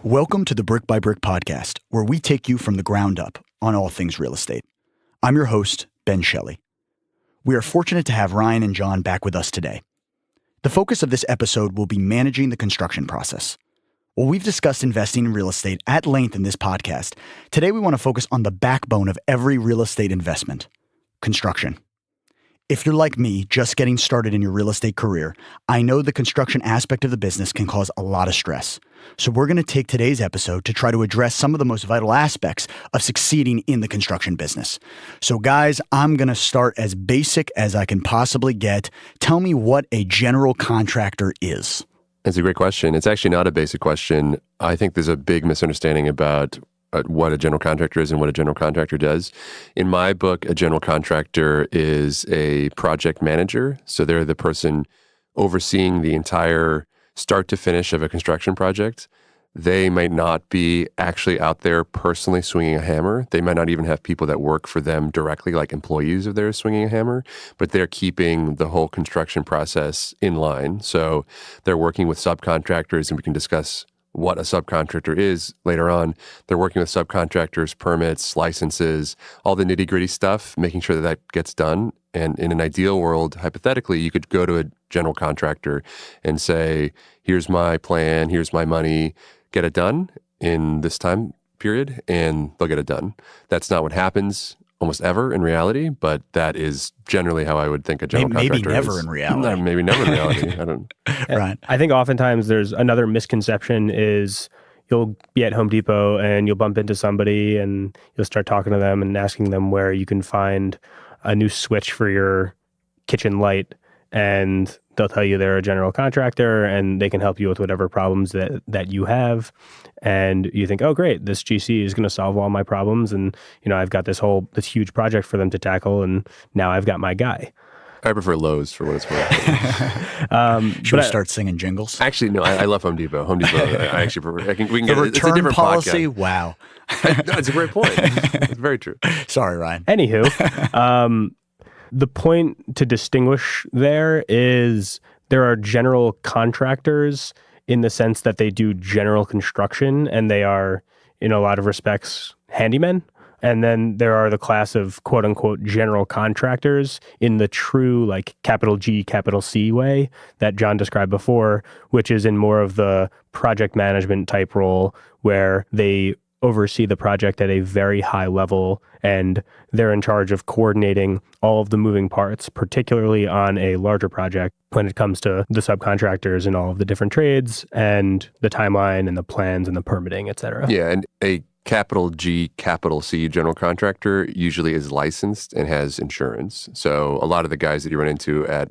Welcome to the Brick by Brick podcast, where we take you from the ground up on all things real estate. I'm your host, Ben Shelley. We are fortunate to have Ryan and John back with us today. The focus of this episode will be managing the construction process. While we've discussed investing in real estate at length in this podcast, today we want to focus on the backbone of every real estate investment, construction. If you're like me, just getting started in your real estate career, I know the construction aspect of the business can cause a lot of stress. So we're going to take today's episode to try to address some of the most vital aspects of succeeding in the construction business. So guys, I'm going to start as basic as I can possibly get. Tell me what a general contractor is. It's a great question. It's actually not a basic question. I think there's a big misunderstanding about what a general contractor is and what a general contractor does. In my book, a general contractor is a project manager. So they're the person overseeing the entire start to finish of a construction project. They might not be actually out there personally swinging a hammer. They might not even have people that work for them directly, like employees of theirs swinging a hammer, but they're keeping the whole construction process in line. So they're working with subcontractors, and we can discuss what a subcontractor is later on. They're working with subcontractors, permits, licenses, all the nitty-gritty stuff, making sure that that gets done. And in an ideal world, hypothetically, you could go to a general contractor and say, here's my plan, here's my money, get it done in this time period, and they'll get it done. That's not what happens almost ever in reality, but that is generally how I would think a general contractor is. Maybe never in reality. Maybe never in reality. I don't. Right. I think oftentimes there's another misconception is you'll be at Home Depot and you'll bump into somebody and you'll start talking to them and asking them where you can find a new switch for your kitchen light, and they'll tell you they're a general contractor and they can help you with whatever problems that you have. And you think, oh, great, this GC is going to solve all my problems. And, I've got this huge project for them to tackle. And now I've got my guy. I prefer Lowe's for what it's worth. Should we start singing jingles? Actually, no, I love Home Depot. Home Depot, I actually prefer. We can the get return it's a different policy. Podcast. Wow. No, it's a great point. It's very true. Sorry, Ryan. Anywho, the point to distinguish there is there are general contractors in the sense that they do general construction and they are, in a lot of respects, handymen. And then there are the class of quote unquote general contractors in the true like capital G, capital C way that John described before, which is in more of the project management type role where they oversee the project at a very high level, and they're in charge of coordinating all of the moving parts, particularly on a larger project when it comes to the subcontractors and all of the different trades and the timeline and the plans and the permitting, et cetera. Yeah, and a capital G, capital C general contractor usually is licensed and has insurance. So a lot of the guys that you run into at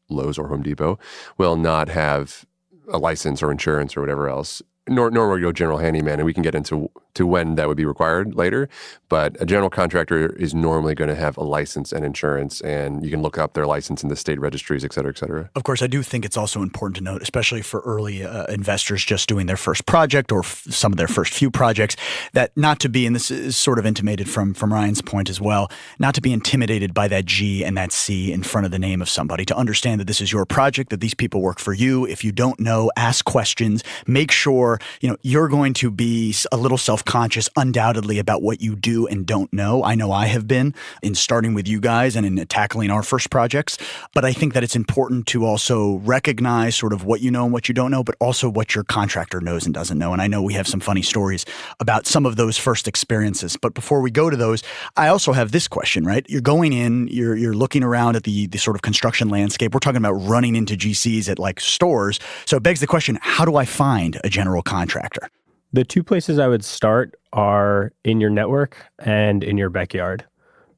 Lowe's or Home Depot will not have a license or insurance or whatever else. Nor will you go general handyman, and we can get into when that would be required later. But a general contractor is normally going to have a license and insurance, and you can look up their license in the state registries, et cetera, et cetera. Of course, I do think it's also important to note, especially for early investors just doing their first project or some of their first few projects, that not to be, and this is sort of intimated from Ryan's point as well, not to be intimidated by that G and that C in front of the name of somebody, to understand that this is your project, that these people work for you. If you don't know, ask questions, make sure you're going to be a little self-conscious undoubtedly about what you do and don't know. I know I have been in starting with you guys and in tackling our first projects, but I think that it's important to also recognize sort of what you know and what you don't know, but also what your contractor knows and doesn't know. And I know we have some funny stories about some of those first experiences. But before we go to those, I also have this question, right? You're going in, you're looking around at the sort of construction landscape. We're talking about running into GCs at like stores. So it begs the question, how do I find a general contractor? The two places I would start are in your network and in your backyard.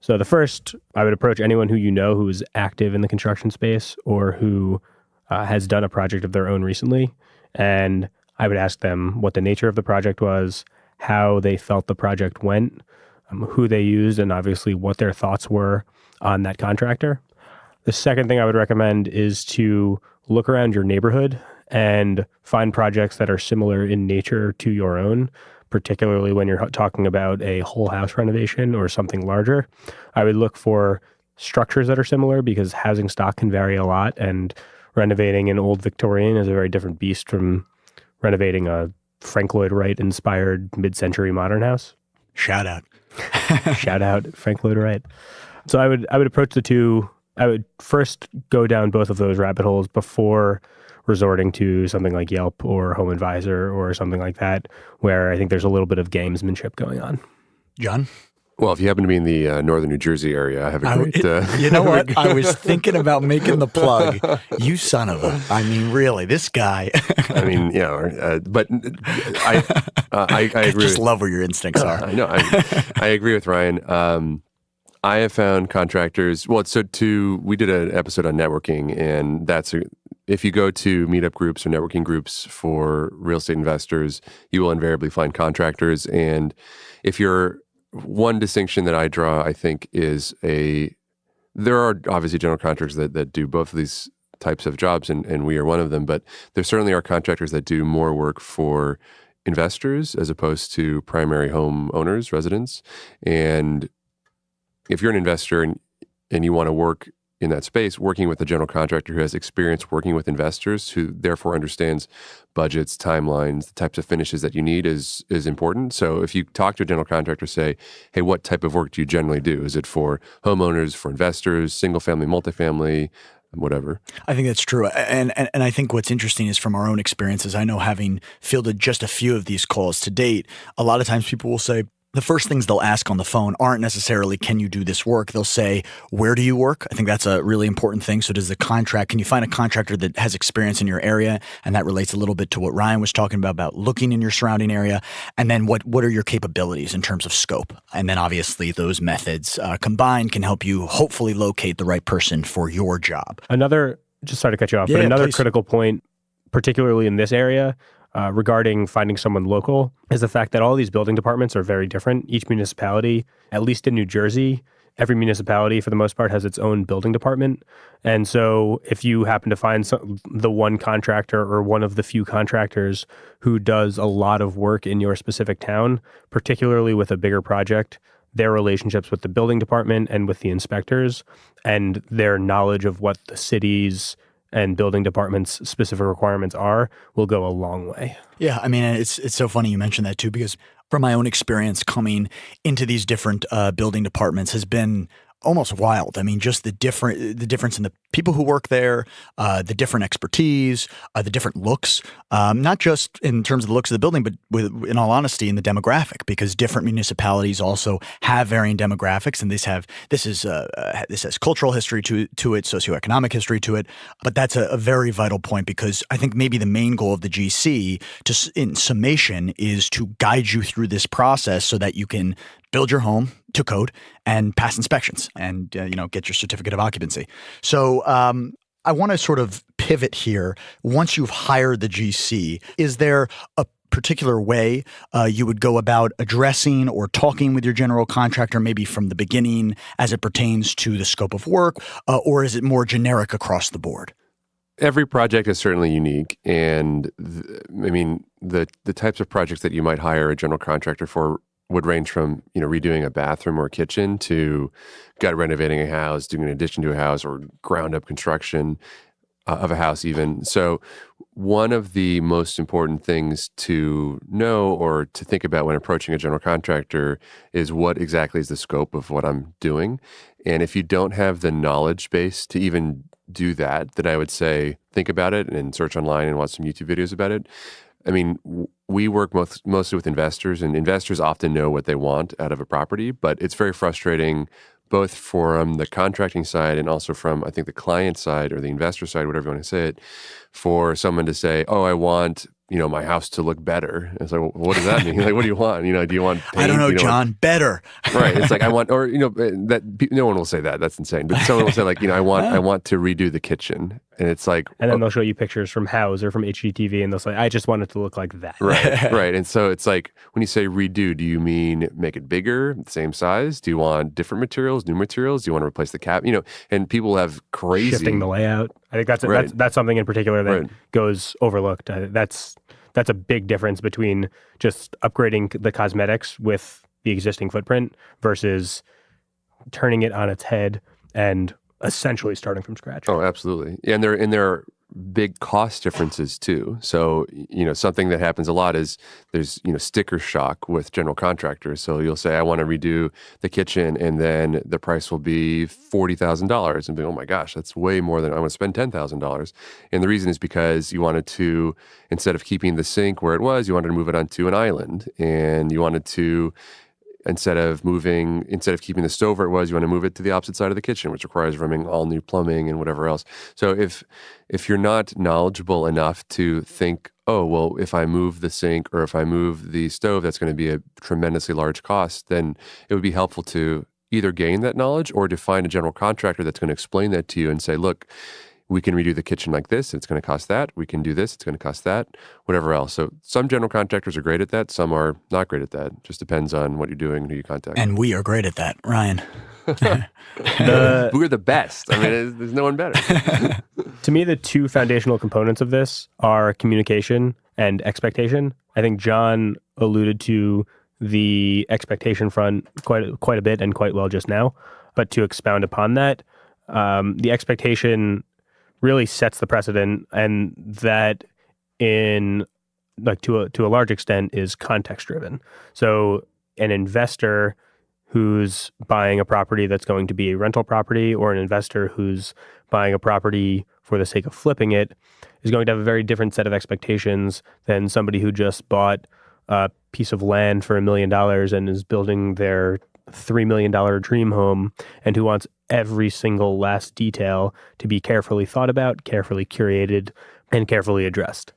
So the first, I would approach anyone who you know who is active in the construction space or who has done a project of their own recently. And I would ask them what the nature of the project was, how they felt the project went, who they used, and obviously what their thoughts were on that contractor. The second thing I would recommend is to look around your neighborhood and find projects that are similar in nature to your own, particularly when you're talking about a whole house renovation or something larger. I would look for structures that are similar because housing stock can vary a lot, and renovating an old Victorian is a very different beast from renovating a Frank Lloyd Wright inspired mid-century modern house. Shout out. Shout out Frank Lloyd Wright. So I would approach the two. I would first go down both of those rabbit holes before resorting to something like Yelp or Home Advisor or something like that, where I think there's a little bit of gamesmanship going on. John? Well, if you happen to be in the northern New Jersey area, I have a great... you know what? I was thinking about making the plug. You son of a... I mean, really, this guy... I mean, but I agree. I just love where your instincts are. I know. I agree with Ryan. I have found contractors... Well, we did an episode on networking, and if you go to meetup groups or networking groups for real estate investors, you will invariably find contractors. And if you're... One distinction that I draw, I think, is there are obviously general contractors that do both of these types of jobs, and we are one of them, but there certainly are contractors that do more work for investors as opposed to primary home owners, residents. And if you're an investor and you want to work in that space, working with a general contractor who has experience working with investors, who therefore understands budgets, timelines, the types of finishes that you need is important. So if you talk to a general contractor, say, hey, what type of work do you generally do? Is it for homeowners, for investors, single family, multifamily, whatever? I think that's true. And I think what's interesting is from our own experiences, I know having fielded just a few of these calls to date, a lot of times people will say, the first things they'll ask on the phone aren't necessarily, can you do this work? They'll say, where do you work? I think that's a really important thing. So can you find a contractor that has experience in your area? And that relates a little bit to what Ryan was talking about looking in your surrounding area. And then what are your capabilities in terms of scope? And then obviously those methods combined can help you hopefully locate the right person for your job. Just sorry to cut you off, but another please. Critical point, particularly in this area, regarding finding someone local, is the fact that all these building departments are very different. Each municipality, at least in New Jersey, every municipality for the most part has its own building department. And so if you happen to find the one contractor or one of the few contractors who does a lot of work in your specific town, particularly with a bigger project, their relationships with the building department and with the inspectors and their knowledge of what the city's and building departments' specific requirements will go a long way. Yeah, I mean, it's so funny you mentioned that too, because from my own experience coming into these different building departments has been almost wild. I mean, just the difference in the people who work there, the different expertise, the different looks, not just in terms of the looks of the building, but in all honesty, in the demographic, because different municipalities also have varying demographics, and this has cultural history to it, socioeconomic history to it. But that's a very vital point, because I think maybe the main goal of the GC, in summation, is to guide you through this process so that you can build your home to code and pass inspections and get your certificate of occupancy. So I want to sort of pivot here. Once you've hired the GC, is there a particular way you would go about addressing or talking with your general contractor, maybe from the beginning as it pertains to the scope of work, or is it more generic across the board? Every project is certainly unique, and the types of projects that you might hire a general contractor for would range from redoing a bathroom or a kitchen to gut renovating a house, doing an addition to a house, or ground up construction of a house even. So one of the most important things to know or to think about when approaching a general contractor is what exactly is the scope of what I'm doing. And if you don't have the knowledge base to even do that, then I would say think about it and search online and watch some YouTube videos about it. I mean, we work mostly with investors, and investors often know what they want out of a property, but it's very frustrating both from the contracting side and also from, I think, the client side or the investor side, whatever you want to say it, for someone to say, oh, I want my house to look better. It's like, well, what does that mean? Like, what do you want? Do you want paint? I don't know, John, better. Right. It's like, I want, or, that no one will say that. That's insane. But someone will say like, I want to redo the kitchen. And it's like, and then they'll show you pictures from House or from HGTV, and they'll say, I just want it to look like that. Right. Right. And so it's like, when you say redo, do you mean make it bigger, same size? Do you want different materials, new materials? Do you want to replace the cap? And people have crazy shifting the layout. I think that's something in particular that goes overlooked. That's a big difference between just upgrading the cosmetics with the existing footprint versus turning it on its head and essentially starting from scratch. Oh, absolutely. And there are big cost differences too. So, something that happens a lot is there's, sticker shock with general contractors. So you'll say, I want to redo the kitchen, and then the price will be $40,000 and be, oh my gosh, that's way more than I want to spend $10,000. And the reason is because you wanted to, instead of keeping the sink where it was, you wanted to move it onto an island, and you wanted to, instead of keeping the stove where it was, you want to move it to the opposite side of the kitchen, which requires running all new plumbing and whatever else. So if you're not knowledgeable enough to think, oh, well, if I move the sink or if I move the stove, that's going to be a tremendously large cost, then it would be helpful to either gain that knowledge or to find a general contractor that's going to explain that to you and say, look, we can redo the kitchen like this, it's going to cost that. We can do this, it's going to cost that, whatever else. So some general contractors are great at that. Some are not great at that. Just depends on what you're doing and who you contact. And we are great at that, Ryan. We're the best. I mean, there's no one better. To me, the two foundational components of this are communication and expectation. I think John alluded to the expectation front quite a bit and quite well just now. But to expound upon that, the expectation really sets the precedent, and that to a large extent is context driven. So an investor who's buying a property that's going to be a rental property, or an investor who's buying a property for the sake of flipping it, is going to have a very different set of expectations than somebody who just bought a piece of land for $1 million and is building their $3 million dream home, and who wants every single last detail to be carefully thought about, carefully curated, and carefully addressed.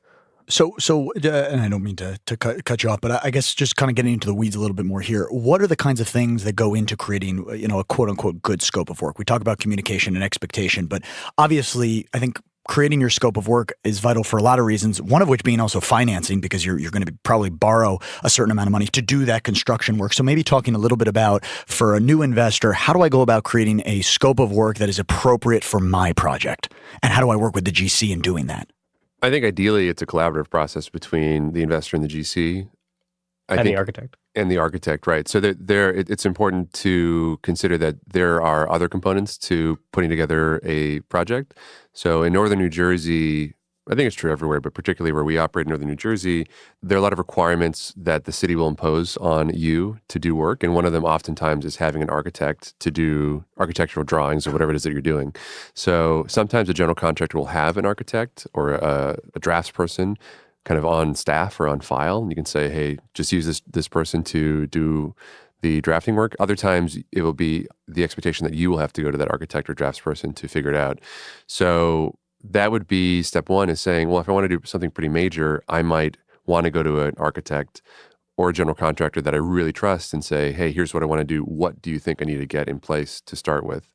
So, and I don't mean to cut you off, but I guess just kind of getting into the weeds a little bit more here. What are the kinds of things that go into creating, a quote unquote good scope of work? We talk about communication and expectation, but obviously, I think creating your scope of work is vital for a lot of reasons, one of which being also financing, because you're going to probably borrow a certain amount of money to do that construction work. So maybe talking a little bit about, for a new investor, how do I go about creating a scope of work that is appropriate for my project? And how do I work with the GC in doing that? I think ideally it's a collaborative process between the investor and the GC. The architect. And the architect, right. So it's important to consider that there are other components to putting together a project. So in Northern New Jersey, I think it's true everywhere, but particularly where we operate in Northern New Jersey, there are a lot of requirements that the city will impose on you to do work. And one of them oftentimes is having an architect to do architectural drawings or whatever it is that you're doing. So sometimes a general contractor will have an architect or a draftsperson kind of on staff or on file. And you can say, hey, just use this person to do the drafting work. Other times it will be the expectation that you will have to go to that architect or draftsperson to figure it out. So that would be step one, is saying, well, if I want to do something pretty major, I might want to go to an architect or a general contractor that I really trust and say, hey, here's what I want to do. What do you think I need to get in place to start with?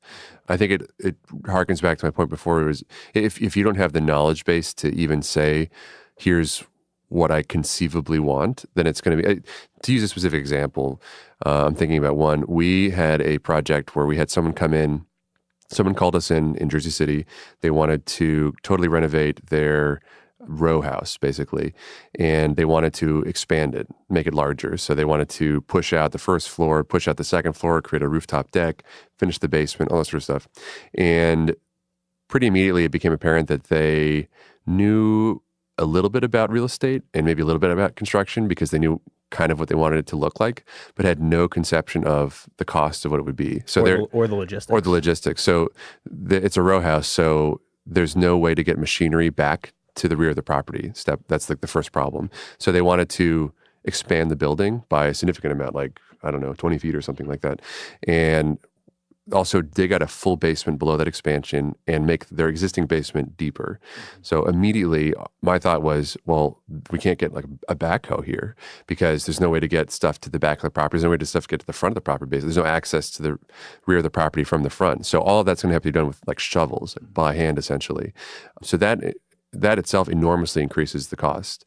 I think it harkens back to my point before. It was if you don't have the knowledge base to even say, here's what I conceivably want, then it's going to be, to use a specific example, I'm thinking about one. We had a project where we had someone come in. Someone called us in Jersey City. They wanted to totally renovate their row house, basically, and they wanted to expand it, make it larger. So they wanted to push out the first floor, push out the second floor, create a rooftop deck, finish the basement, all that sort of stuff. And pretty immediately it became apparent that they knew a little bit about real estate and maybe a little bit about construction, because they knew kind of what they wanted it to look like, but had no conception of the cost of what it would be. So or the logistics. So it's a row house, so there's no way to get machinery back to the rear of the property. That's like the first problem. So they wanted to expand the building by a significant amount, like, I don't know, 20 feet or something like that. And also dig out a full basement below that expansion and make their existing basement deeper. So immediately my thought was, well, we can't get like a backhoe here because there's no way to get stuff to the back of the property. There's no way to get to the front of the property. Basically, there's no access to the rear of the property from the front. So all of that's going to have to be done with like shovels, by hand, essentially. So that itself enormously increases the cost.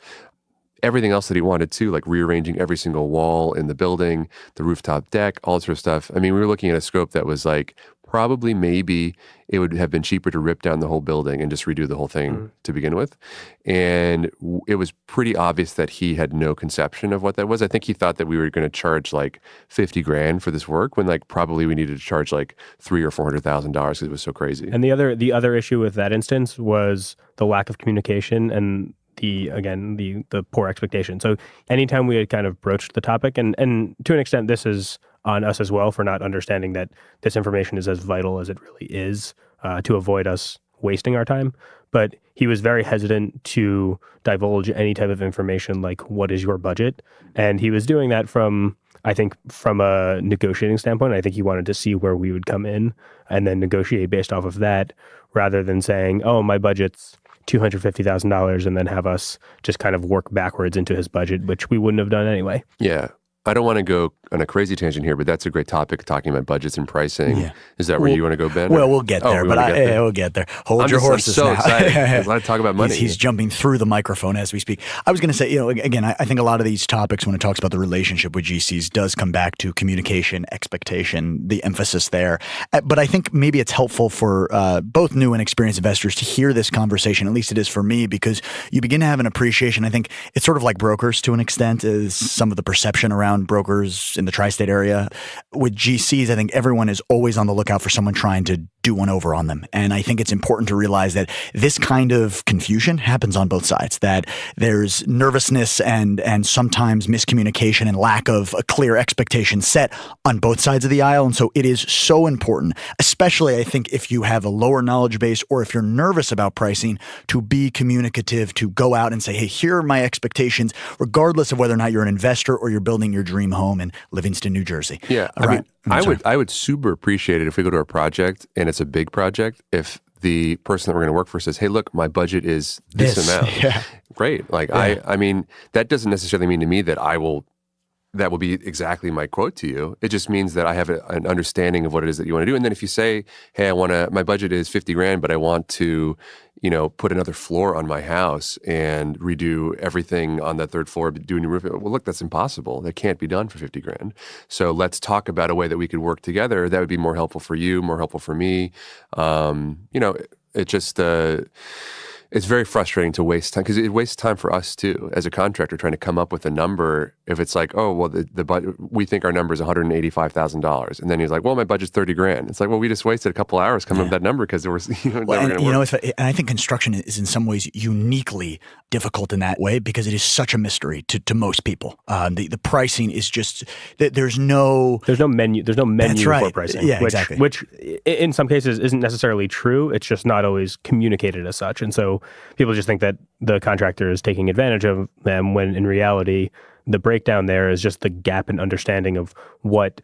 Everything else that he wanted to, like rearranging every single wall in the building, the rooftop deck, all that sort of stuff. I mean, we were looking at a scope that was like probably maybe it would have been cheaper to rip down the whole building and just redo the whole thing to begin with. And it was pretty obvious that he had no conception of what that was. I think he thought that we were going to charge like 50 grand for this work when like probably we needed to charge like $300,000 or $400,000 because it was so crazy. And the other issue with that instance was the lack of communication and the poor expectation. So anytime we had kind of broached the topic, and to an extent this is on us as well for not understanding that this information is as vital as it really is, to avoid us wasting our time. But he was very hesitant to divulge any type of information like, what is your budget? And he was doing that from a negotiating standpoint. I think he wanted to see where we would come in and then negotiate based off of that, rather than saying, oh, my budget's $250,000, and then have us just kind of work backwards into his budget, which we wouldn't have done anyway. Yeah. I don't want to go on a crazy tangent here, but that's a great topic, talking about budgets and pricing. Yeah. Is that where you want to go, Ben? Well, we'll get there, we'll get there. Hold your horses now. I'm so excited. Let's talk about money. He's jumping through the microphone as we speak. I was going to say, again, I think a lot of these topics, when it talks about the relationship with GCs, does come back to communication, expectation, the emphasis there. But I think maybe it's helpful for both new and experienced investors to hear this conversation, at least it is for me, because you begin to have an appreciation. I think it's sort of like brokers to an extent, is some of the perception around brokers in the tri-state area. With GCs, I think everyone is always on the lookout for someone trying to do one over on them. And I think it's important to realize that this kind of confusion happens on both sides, that there's nervousness and sometimes miscommunication and lack of a clear expectation set on both sides of the aisle. And so it is so important, especially I think if you have a lower knowledge base or if you're nervous about pricing, to be communicative, to go out and say, hey, here are my expectations, regardless of whether or not you're an investor or you're building your dream home in Livingston, New Jersey. Yeah. I would super appreciate it if we go to a project and it's a big project, if the person that we're going to work for says, hey, look, my budget is this amount. Yeah. Great. Like, yeah. I mean, that doesn't necessarily mean to me that that will be exactly my quote to you. It just means that I have an understanding of what it is that you want to do. And then if you say, hey, my budget is 50 grand, but I want to, put another floor on my house and redo everything on that third floor, do a new roof. Well, look, that's impossible. That can't be done for 50 grand. So let's talk about a way that we could work together. That would be more helpful for you, more helpful for me. It just, it's very frustrating to waste time, because it wastes time for us too, as a contractor, trying to come up with a number. If it's like, oh, well, the budget, we think our number is $185,000, and then he's like, well, my budget's 30 grand. It's like, well, we just wasted a couple hours coming up with that number because there was, and I think construction is in some ways uniquely difficult in that way, because it is such a mystery to most people. The pricing is just there's no menu for pricing. Yeah, exactly. Which in some cases isn't necessarily true. It's just not always communicated as such, and so people just think that the contractor is taking advantage of them, when in reality, the breakdown there is just the gap in understanding of what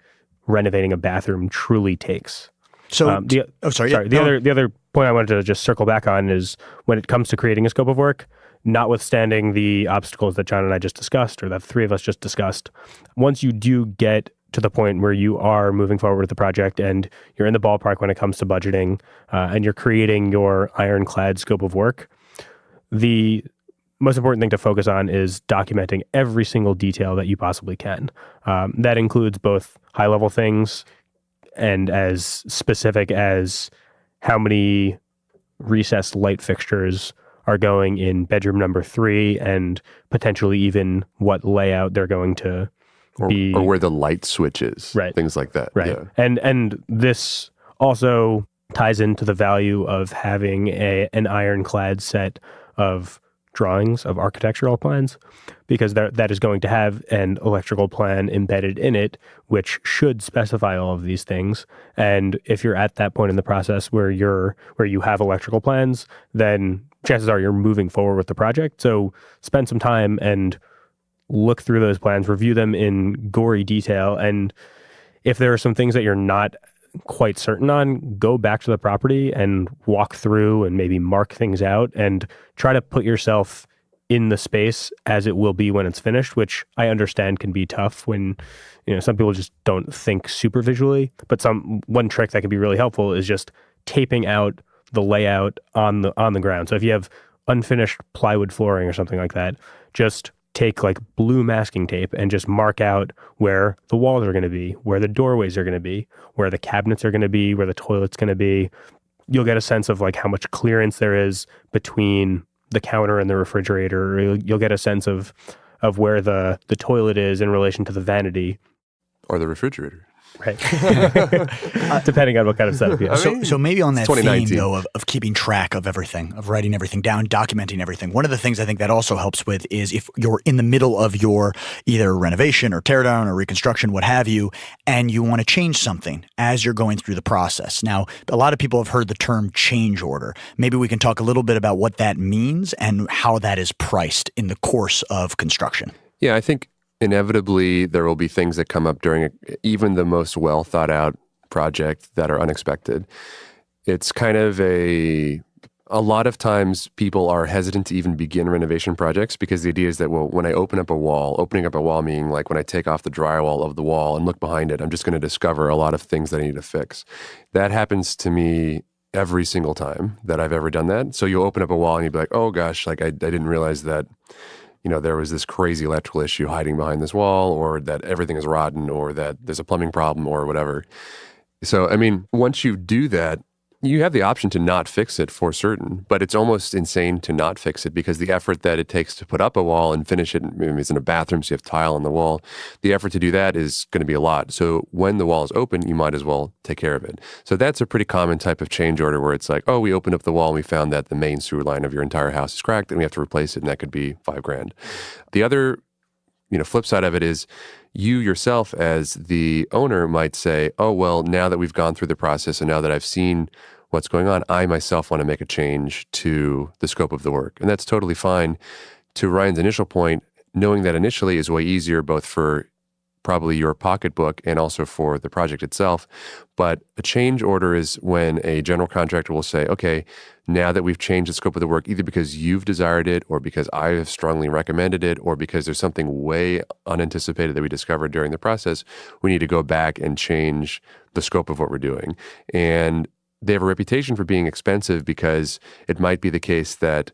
renovating a bathroom truly takes. So, the other point I wanted to just circle back on is, when it comes to creating a scope of work, notwithstanding the obstacles that John and I just discussed, or that the three of us just discussed, once you do get to the point where you are moving forward with the project and you're in the ballpark when it comes to budgeting, and you're creating your ironclad scope of work, the most important thing to focus on is documenting every single detail that you possibly can. That includes both high-level things and as specific as how many recessed light fixtures are going in bedroom number 3, and potentially even what layout they're going to be. Or where the light switch is. Right. Things like that. Right. Yeah. And this also ties into the value of having an ironclad set of drawings, of architectural plans, because that is going to have an electrical plan embedded in it, which should specify all of these things. And if you're at that point in the process where you have electrical plans, then chances are you're moving forward with the project. So spend some time and look through those plans, review them in gory detail. And if there are some things that you're not quite certain on, go back to the property and walk through and maybe mark things out and try to put yourself in the space as it will be when it's finished, which I understand can be tough when, some people just don't think super visually. But one trick that can be really helpful is just taping out the layout on the ground. So if you have unfinished plywood flooring or something like that, just take like blue masking tape and just mark out where the walls are going to be, where the doorways are going to be, where the cabinets are going to be, where the toilet's going to be. You'll get a sense of like how much clearance there is between the counter and the refrigerator. Or you'll get a sense of where the toilet is in relation to the vanity. Or the refrigerator. Right. Depending on what kind of setup you have. So maybe on that theme, though, of keeping track of everything, of writing everything down, documenting everything, one of the things I think that also helps with is if you're in the middle of your either renovation or teardown or reconstruction, what have you, and you want to change something as you're going through the process. Now, a lot of people have heard the term change order. Maybe we can talk a little bit about what that means and how that is priced in the course of construction. Yeah, I think inevitably there will be things that come up during even the most well thought out project that are unexpected. It's kind of a lot of times people are hesitant to even begin renovation projects because the idea is that, well, when I opening up a wall meaning like when I take off the drywall of the wall and look behind it, I'm just going to discover a lot of things that I need to fix. That happens to me every single time that I've ever done that. So you'll open up a wall and you'll be like, oh gosh, like I didn't realize that there was this crazy electrical issue hiding behind this wall, or that everything is rotten, or that there's a plumbing problem, or whatever. So, I mean, once you do that, you have the option to not fix it for certain, but it's almost insane to not fix it because the effort that it takes to put up a wall and finish it, maybe it's in a bathroom, so you have tile on the wall, the effort to do that is going to be a lot. So when the wall is open, you might as well take care of it. So that's a pretty common type of change order where it's like, oh, we opened up the wall and we found that the main sewer line of your entire house is cracked and we have to replace it, and that could be $5,000. The other flip side of it is you yourself as the owner might say, oh, well, now that we've gone through the process and now that I've seen what's going on, I myself want to make a change to the scope of the work. And that's totally fine. To Ryan's initial point, knowing that initially is way easier both for probably your pocketbook and also for the project itself. But a change order is when a general contractor will say, okay, now that we've changed the scope of the work, either because you've desired it or because I have strongly recommended it or because there's something way unanticipated that we discovered during the process, we need to go back and change the scope of what we're doing. And they have a reputation for being expensive because it might be the case that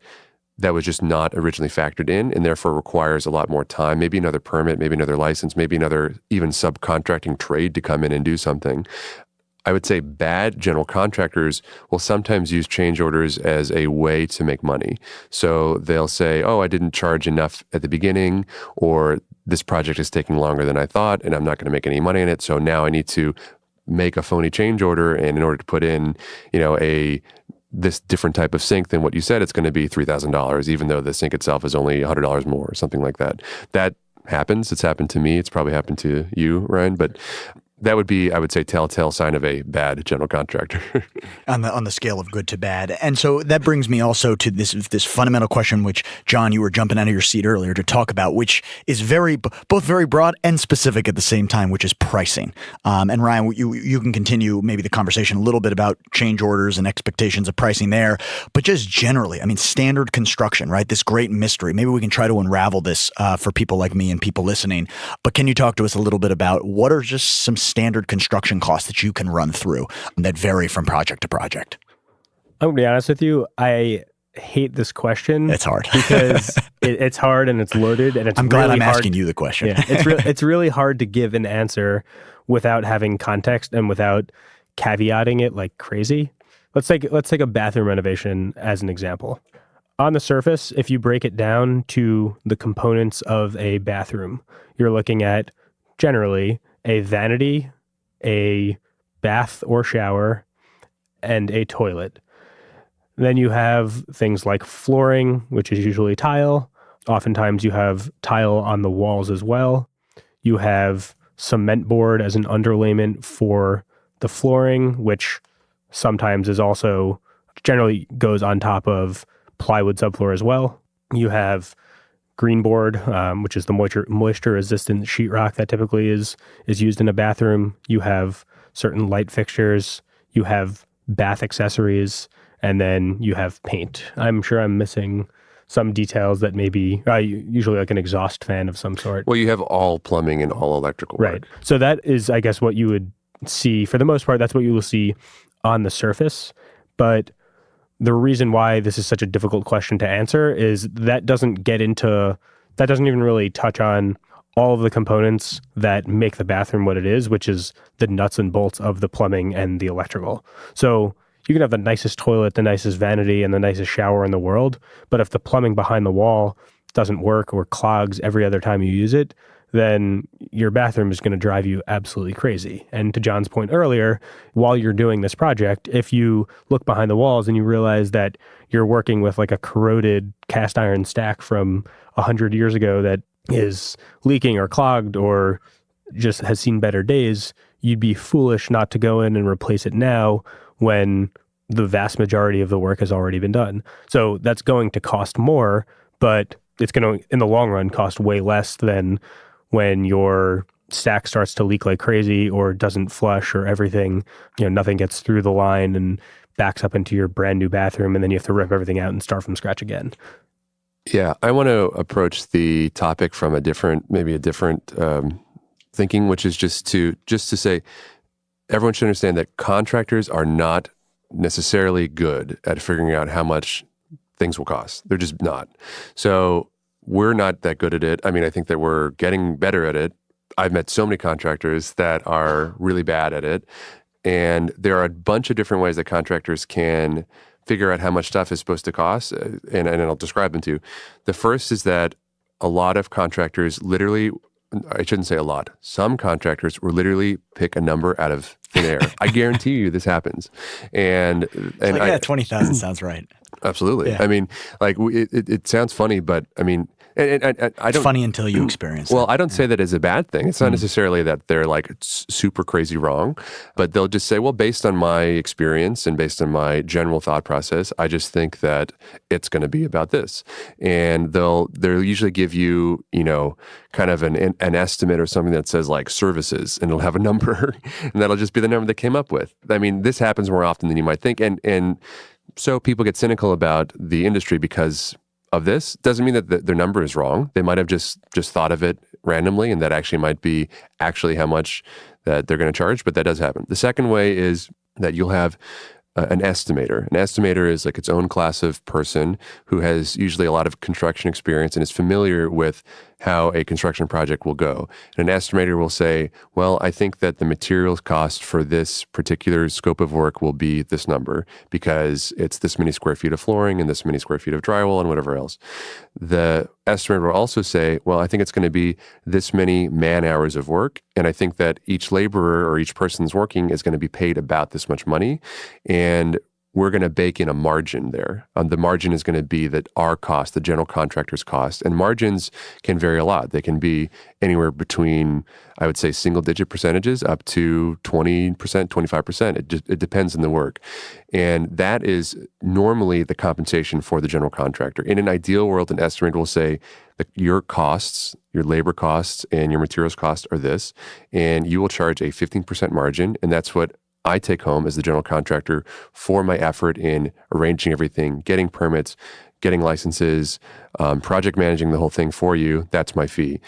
was just not originally factored in and therefore requires a lot more time, maybe another permit, maybe another license, maybe another even subcontracting trade to come in and do something. I would say bad general contractors will sometimes use change orders as a way to make money. So they'll say, oh, I didn't charge enough at the beginning, or this project is taking longer than I thought and I'm not going to make any money in it, so now I need to make a phony change order, and in order to put in, this different type of sink than what you said, it's going to be $3,000, even though the sink itself is only $100 more or something like that. That happens. It's happened to me. It's probably happened to you, Ryan, but that would be, I would say, telltale sign of a bad general contractor. on the scale of good to bad. And so that brings me also to this fundamental question, which, John, you were jumping out of your seat earlier to talk about, which is both very broad and specific at the same time, which is pricing. And Ryan, you can continue maybe the conversation a little bit about change orders and expectations of pricing there, but just generally, I mean, standard construction, right? This great mystery. Maybe we can try to unravel this for people like me and people listening. But can you talk to us a little bit about what are just some standard construction costs that you can run through that vary from project to project? I'm going to be honest with you. I hate this question. It's hard because it's hard and it's loaded, and it's. I'm glad really I'm hard. Asking you the question. Yeah, it's really hard to give an answer without having context and without caveating it like crazy. Let's take a bathroom renovation as an example. On the surface, if you break it down to the components of a bathroom, you're looking at generally a vanity, a bath or shower, and a toilet. Then you have things like flooring, which is usually tile. Oftentimes you have tile on the walls as well. You have cement board as an underlayment for the flooring, which sometimes is also generally goes on top of plywood subfloor as well. You have green board, which is the moisture-resistant sheetrock that typically is used in a bathroom. You have certain light fixtures. You have bath accessories, and then you have paint. I'm sure I'm missing some details that maybe usually like an exhaust fan of some sort. Well, you have all plumbing and all electrical work. Right. So that is, I guess, what you would see. For the most part, that's what you will see on the surface. But the reason why this is such a difficult question to answer is that doesn't get into that doesn't even really touch on all of the components that make the bathroom what it is, which is the nuts and bolts of the plumbing and the electrical. So you can have the nicest toilet, the nicest vanity, and the nicest shower in the world, but if the plumbing behind the wall doesn't work or clogs every other time you use it, then your bathroom is going to drive you absolutely crazy. And to John's point earlier, while you're doing this project, if you look behind the walls and you realize that you're working with like a corroded cast iron stack from 100 years ago that is leaking or clogged or just has seen better days, you'd be foolish not to go in and replace it now when the vast majority of the work has already been done. So that's going to cost more, but it's going to, in the long run, cost way less than when your stack starts to leak like crazy or doesn't flush or everything, nothing gets through the line and backs up into your brand new bathroom, and then you have to rip everything out and start from scratch again. Yeah, I want to approach the topic from a different thinking, which is just to say, everyone should understand that contractors are not necessarily good at figuring out how much things will cost. They're just not. So we're not that good at it. I mean, I think that we're getting better at it. I've met so many contractors that are really bad at it. And there are a bunch of different ways that contractors can figure out how much stuff is supposed to cost, and I'll describe them to you. The first is that a lot of contractors literally, I shouldn't say a lot, some contractors will literally pick a number out of thin air. I guarantee you this happens. And like, 20,000 sounds right. Absolutely. Yeah. I mean, like it sounds funny, but I mean, I don't. It's funny until you experience it. Well, I don't say that as a bad thing. It's not necessarily that they're like super crazy wrong, but they'll just say, well, based on my experience and based on my general thought process, I just think that it's going to be about this. And they'll usually give you, kind of an estimate or something that says like services, and it'll have a number, and that'll just be the number they came up with. I mean, this happens more often than you might think, and so people get cynical about the industry because of this. Doesn't mean that their number is wrong. They might have just thought of it randomly, and that actually might be actually how much that they're going to charge, but that does happen. The second way is that you'll have an estimator. An estimator is like its own class of person who has usually a lot of construction experience and is familiar with how a construction project will go. And an estimator will say, well, I think that the materials cost for this particular scope of work will be this number because it's this many square feet of flooring and this many square feet of drywall and whatever else. The estimator will also say, well, I think it's going to be this many man hours of work, and I think that each laborer or each person's working is going to be paid about this much money, and we're going to bake in a margin there. The margin is going to be that our cost, the general contractor's cost, and margins can vary a lot. They can be anywhere between, I would say, single-digit percentages up to 20%, 25%. It depends on the work. And that is normally the compensation for the general contractor. In an ideal world, an estimator will say that your costs, your labor costs, and your materials costs are this, and you will charge a 15% margin, and that's what I take home as the general contractor for my effort in arranging everything, getting permits, getting licenses, project managing the whole thing for you. That's my fee.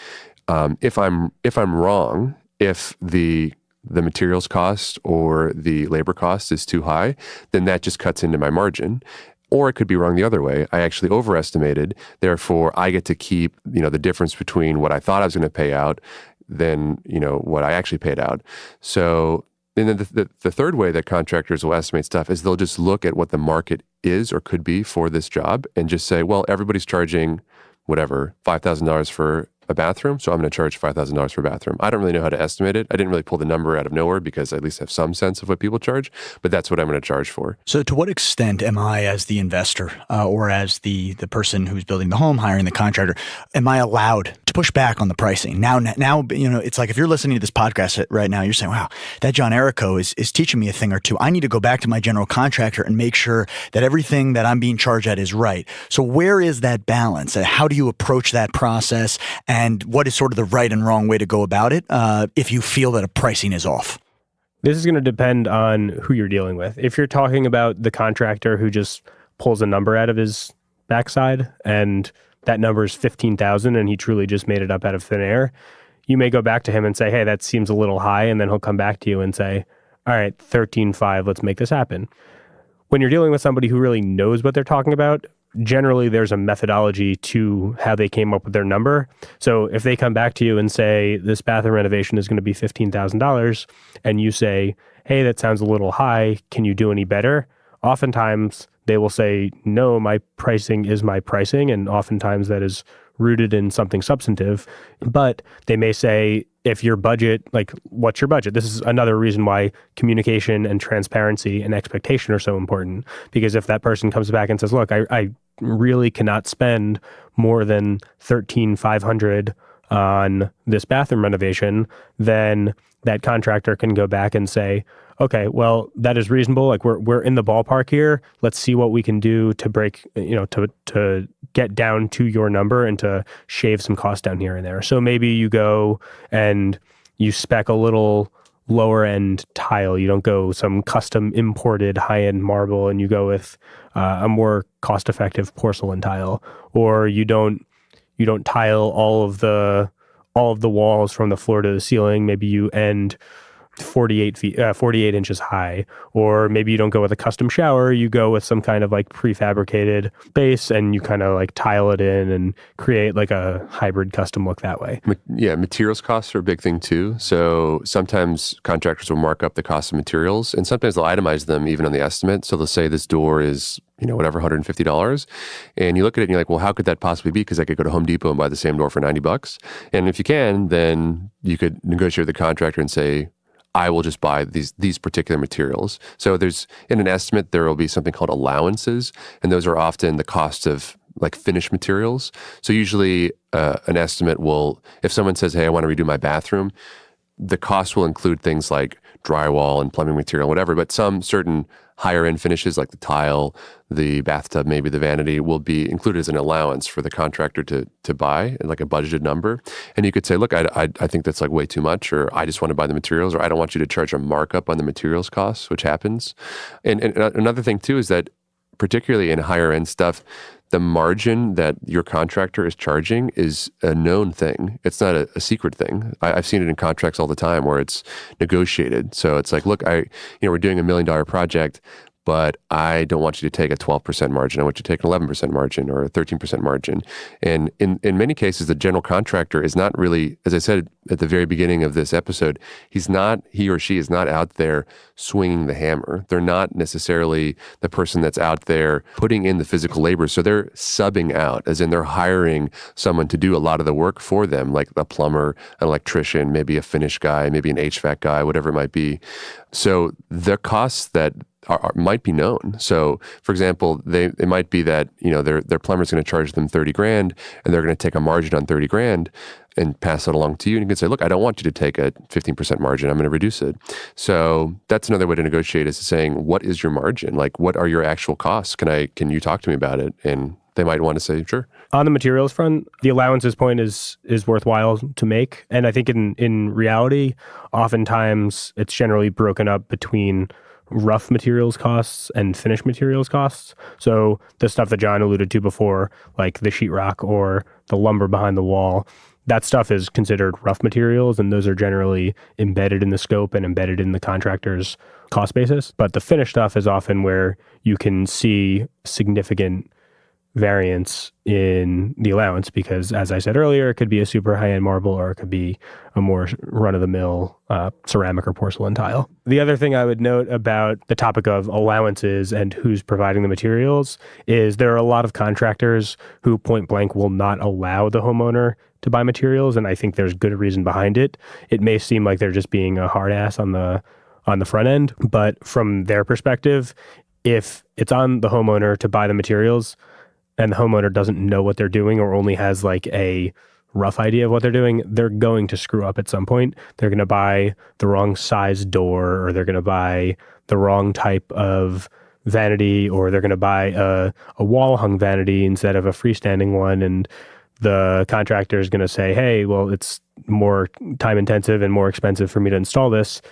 If I'm wrong, if the materials cost or the labor cost is too high, then that just cuts into my margin. Or it could be wrong the other way. I actually overestimated. Therefore, I get to keep the difference between what I thought I was going to pay out than what I actually paid out. So. And then the third way that contractors will estimate stuff is they'll just look at what the market is or could be for this job and just say, well, everybody's charging whatever, $5,000 for a bathroom, so I'm going to charge $5,000 for a bathroom. I don't really know how to estimate it. I didn't really pull the number out of nowhere because I at least have some sense of what people charge, but that's what I'm going to charge for. So to what extent am I, as the investor or as the person who's building the home, hiring the contractor, am I allowed to push back on the pricing? Now, it's like if you're listening to this podcast right now, you're saying, wow, that John Errico is teaching me a thing or two. I need to go back to my general contractor and make sure that everything that I'm being charged at is right. So where is that balance? How do you approach that process? And what is sort of the right and wrong way to go about it if you feel that a pricing is off? This is going to depend on who you're dealing with. If you're talking about the contractor who just pulls a number out of his backside and that number is 15,000 and he truly just made it up out of thin air, you may go back to him and say, hey, that seems a little high. And then he'll come back to you and say, all right, 13.5, let's make this happen. When you're dealing with somebody who really knows what they're talking about, generally there's a methodology to how they came up with their number. So if they come back to you and say, this bathroom renovation is going to be $15,000, and you say, hey, that sounds a little high, can you do any better? Oftentimes they will say, no, my pricing is my pricing. And oftentimes that is rooted in something substantive. But they may say, if your budget, like, what's your budget? This is another reason why communication and transparency and expectation are so important. Because if that person comes back and says, look, I really cannot spend more than $13,500 on this bathroom renovation, then that contractor can go back and say, okay, well, that is reasonable. Like, we're in the ballpark here. Let's see what we can do to break, to get down to your number and to shave some costs down here and there. So maybe you go and you spec a little lower end tile. You don't go some custom imported high end marble, and you go with a more cost effective porcelain tile, or you don't tile all of the walls from the floor to the ceiling. Maybe you end 48 inches high, or maybe you don't go with a custom shower. You go with some kind of like prefabricated base, and you kind of like tile it in and create like a hybrid custom look that way. Yeah, materials costs are a big thing too. So sometimes contractors will mark up the cost of materials, and sometimes they'll itemize them even on the estimate. So they'll say this door is, whatever, $150. And you look at it and you're like, well, how could that possibly be? Because I could go to Home Depot and buy the same door for $90. And if you can, then you could negotiate with the contractor and say, I will just buy these particular materials. So in an estimate, there will be something called allowances, and those are often the cost of like finished materials. So usually an estimate will, if someone says, hey, I want to redo my bathroom, the cost will include things like drywall and plumbing material, whatever, but some certain higher end finishes like the tile, the bathtub, maybe the vanity will be included as an allowance for the contractor to buy, like a budgeted number. And you could say, look, I think that's like way too much, or I just want to buy the materials, or I don't want you to charge a markup on the materials costs, which happens. And another thing too is that particularly in higher end stuff, the margin that your contractor is charging is a known thing. It's not a secret thing. I've seen it in contracts all the time where it's negotiated. So it's like, look, we're doing $1 million project, but I don't want you to take a 12% margin. I want you to take an 11% margin or a 13% margin. And in many cases, the general contractor is not really, as I said at the very beginning of this episode, he or she is not out there swinging the hammer. They're not necessarily the person that's out there putting in the physical labor. So they're subbing out, as in they're hiring someone to do a lot of the work for them, like a plumber, an electrician, maybe a finish guy, maybe an HVAC guy, whatever it might be. So the costs that might be known. So, for example, it might be that their plumber's going to charge them $30,000, and they're going to take a margin on $30,000 and pass it along to you. And you can say, "Look, I don't want you to take a 15% margin. I'm going to reduce it." So that's another way to negotiate, is saying, "What is your margin? Like, what are your actual costs? Can you talk to me about it?" And they might want to say, "Sure." On the materials front, the allowances point is worthwhile to make, and I think in reality, oftentimes it's generally broken up between rough materials costs and finished materials costs. So the stuff that John alluded to before, like the sheetrock or the lumber behind the wall, that stuff is considered rough materials, and those are generally embedded in the scope and embedded in the contractor's cost basis. But the finished stuff is often where you can see significant variance in the allowance, because, as I said earlier, it could be a super high-end marble, or it could be a more run-of-the-mill ceramic or porcelain tile. The other thing I would note about the topic of allowances and who's providing the materials is there are a lot of contractors who point blank will not allow the homeowner to buy materials, and I think there's good reason behind it. It may seem like they're just being a hard ass on the front end, but from their perspective, if it's on the homeowner to buy the materials, and the homeowner doesn't know what they're doing, or only has like a rough idea of what they're doing, they're going to screw up at some point. They're going to buy the wrong size door, or they're going to buy the wrong type of vanity, or they're going to buy a wall-hung vanity instead of a freestanding one. And the contractor is going to say, hey, well, it's more time-intensive and more expensive for me to install this.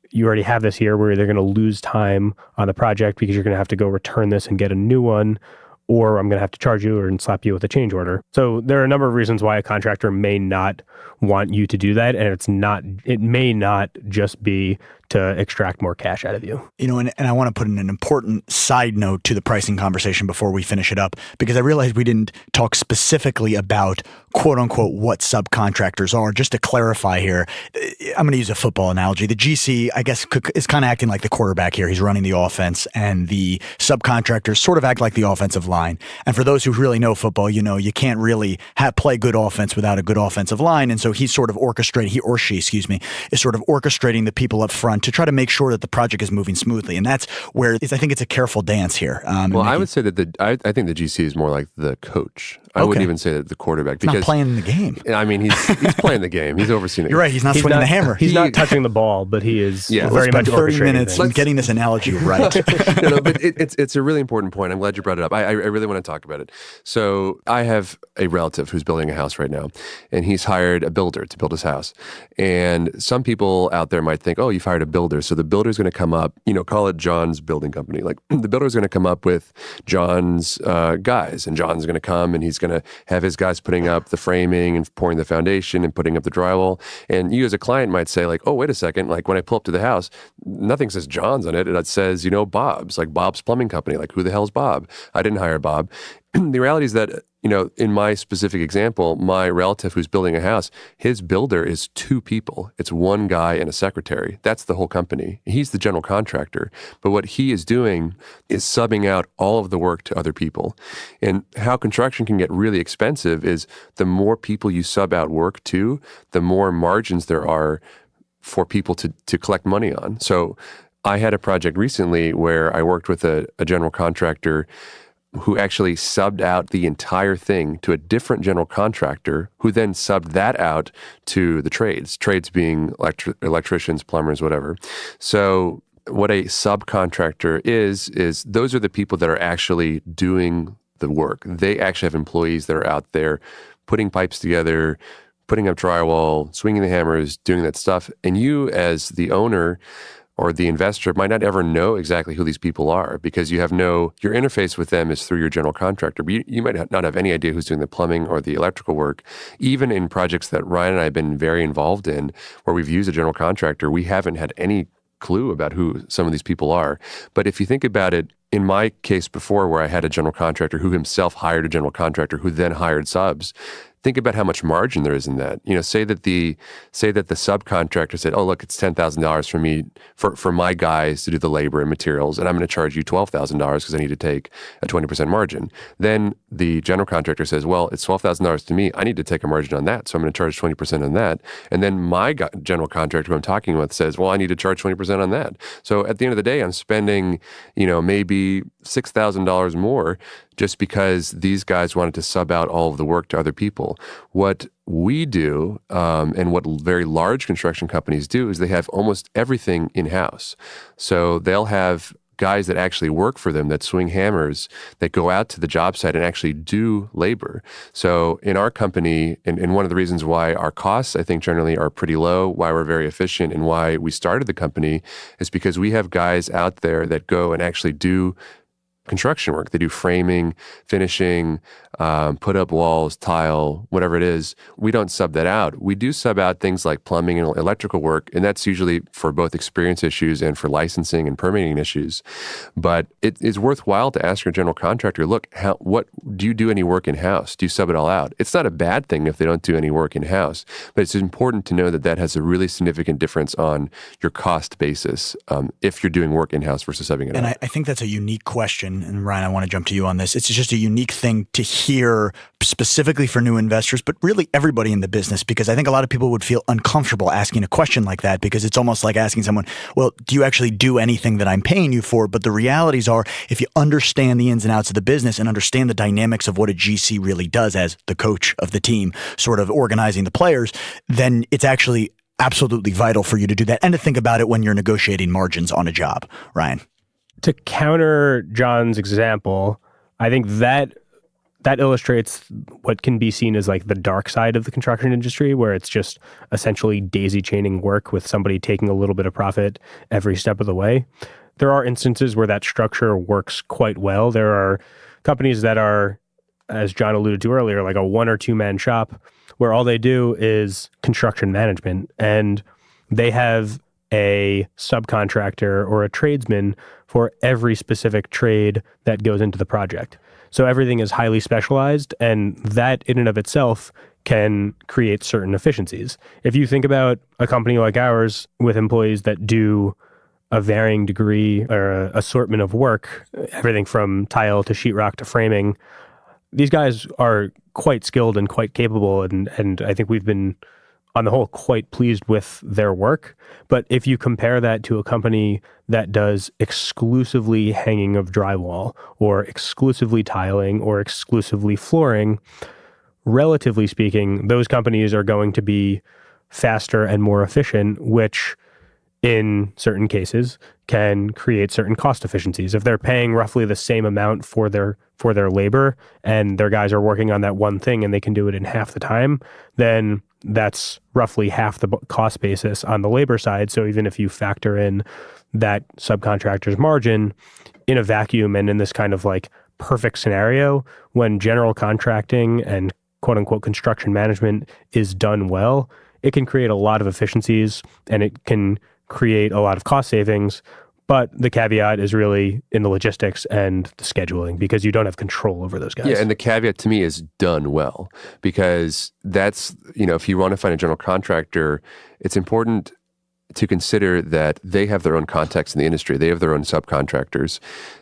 You already have this here. We're either going to lose time on the project because you're going to have to go return this and get a new one, or I'm going to have to charge you and slap you with a change order. So there are a number of reasons why a contractor may not want you to do that. And it may not just be to extract more cash out of you. And I want to put in an important side note to the pricing conversation before we finish it up, because I realized we didn't talk specifically about quote unquote what subcontractors are. Just to clarify here, I'm going to use a football analogy. The GC, I guess, is kind of acting like the quarterback here. He's running the offense, and the subcontractors sort of act like the offensive line. And for those who really know football, you can't really play good offense without a good offensive line. And so he's sort of orchestrating, he or she, is sort of orchestrating the people up front to try to make sure that the project is moving smoothly. And that's where I think it's a careful dance here. I would say that I think the GC is more like the coach. I wouldn't even say that the quarterback. He's not playing the game. I mean, he's playing the game. He's overseeing it. You're right. He's not swinging the hammer. He's not touching the ball, but he is very much 30 minutes getting this analogy right. But it's a really important point. I'm glad you brought it up. I really want to talk about it. So I have a relative who's building a house right now, and he's hired a builder to build his house. And some people out there might think, oh, you've hired a builder. So the builder's going to come up, call it John's building company. Like the builder's going to come up with John's guys, and John's going to come and he's going to have his guys putting up the framing and pouring the foundation and putting up the drywall. And you as a client might say like, oh, wait a second. Like when I pull up to the house, nothing says John's on it. It says, Bob's, like Bob's Plumbing Company. Like who the hell's Bob? I didn't hire Bob. The reality is that, in my specific example, my relative who's building a house, his builder is 2 people. It's 1 guy and a secretary. That's the whole company. He's the general contractor. But what he is doing is subbing out all of the work to other people. And how construction can get really expensive is the more people you sub out work to, the more margins there are for people to collect money on. So I had a project recently where I worked with a general contractor who actually subbed out the entire thing to a different general contractor who then subbed that out to the trades being electricians, plumbers, whatever. So what a subcontractor is those are the people that are actually doing the work. They actually have employees that are out there putting pipes together, putting up drywall, swinging the hammers, doing that stuff. And you as the owner or the investor might not ever know exactly who these people are because your interface with them is through your general contractor. But you might not have any idea who's doing the plumbing or the electrical work. Even in projects that Ryan and I have been very involved in where we've used a general contractor, we haven't had any clue about who some of these people are. But if you think about it, in my case before where I had a general contractor who himself hired a general contractor who then hired subs, think about how much margin there is in that. Say that the subcontractor said, "Oh, look, it's $10,000 for me for my guys to do the labor and materials, and I'm going to charge you $12,000 because I need to take a 20% margin." Then the general contractor says, "Well, it's $12,000 to me. I need to take a margin on that, so I'm going to charge 20% on that." And then my general contractor who I'm talking with says, "Well, I need to charge 20% on that." So at the end of the day, I'm spending, maybe $6,000 more just because these guys wanted to sub out all of the work to other people. What we do, and what very large construction companies do, is they have almost everything in-house. So they'll have guys that actually work for them, that swing hammers, that go out to the job site and actually do labor. So in our company, and one of the reasons why our costs, I think, generally are pretty low, why we're very efficient, and why we started the company, is because we have guys out there that go and actually do construction work. They do framing, finishing, put up walls, tile, whatever it is. We don't sub that out. We do sub out things like plumbing and electrical work, and that's usually for both experience issues and for licensing and permitting issues. But it is worthwhile to ask your general contractor, look, what do you do any work in-house? Do you sub it all out? It's not a bad thing if they don't do any work in-house, but it's important to know that has a really significant difference on your cost basis if you're doing work in-house versus subbing it out. And I think that's a unique question. And Ryan, I want to jump to you on this. It's just a unique thing to hear specifically for new investors, but really everybody in the business, because I think a lot of people would feel uncomfortable asking a question like that because it's almost like asking someone, well, do you actually do anything that I'm paying you for? But the realities are, if you understand the ins and outs of the business and understand the dynamics of what a GC really does as the coach of the team, sort of organizing the players, then it's actually absolutely vital for you to do that and to think about it when you're negotiating margins on a job. Ryan? To counter John's example, I think that illustrates what can be seen as like the dark side of the construction industry, where it's just essentially daisy chaining work with somebody taking a little bit of profit every step of the way. There are instances where that structure works quite well. There are companies that are, as John alluded to earlier, like a 1 or 2 man shop where all they do is construction management, and they have a subcontractor or a tradesman for every specific trade that goes into the project. So everything is highly specialized, and that in and of itself can create certain efficiencies. If you think about a company like ours with employees that do a varying degree or assortment of work, everything from tile to sheetrock to framing, these guys are quite skilled and quite capable, and I think we've been, on the whole, quite pleased with their work. But if you compare that to a company that does exclusively hanging of drywall or exclusively tiling or exclusively flooring, relatively speaking, those companies are going to be faster and more efficient, which in certain cases can create certain cost efficiencies. If they're paying roughly the same amount for their labor and their guys are working on that one thing and they can do it in half the time, then that's roughly half the cost basis on the labor side. So even if you factor in that subcontractor's margin in a vacuum and in this kind of like perfect scenario, when general contracting and quote unquote construction management is done well, it can create a lot of efficiencies and it can create a lot of cost savings. But the caveat is really in the logistics and the scheduling, because you don't have control over those guys. Yeah, and the caveat to me is done well, because that's, if you want to find a general contractor, it's important to consider that they have their own context in the industry. They have their own subcontractors.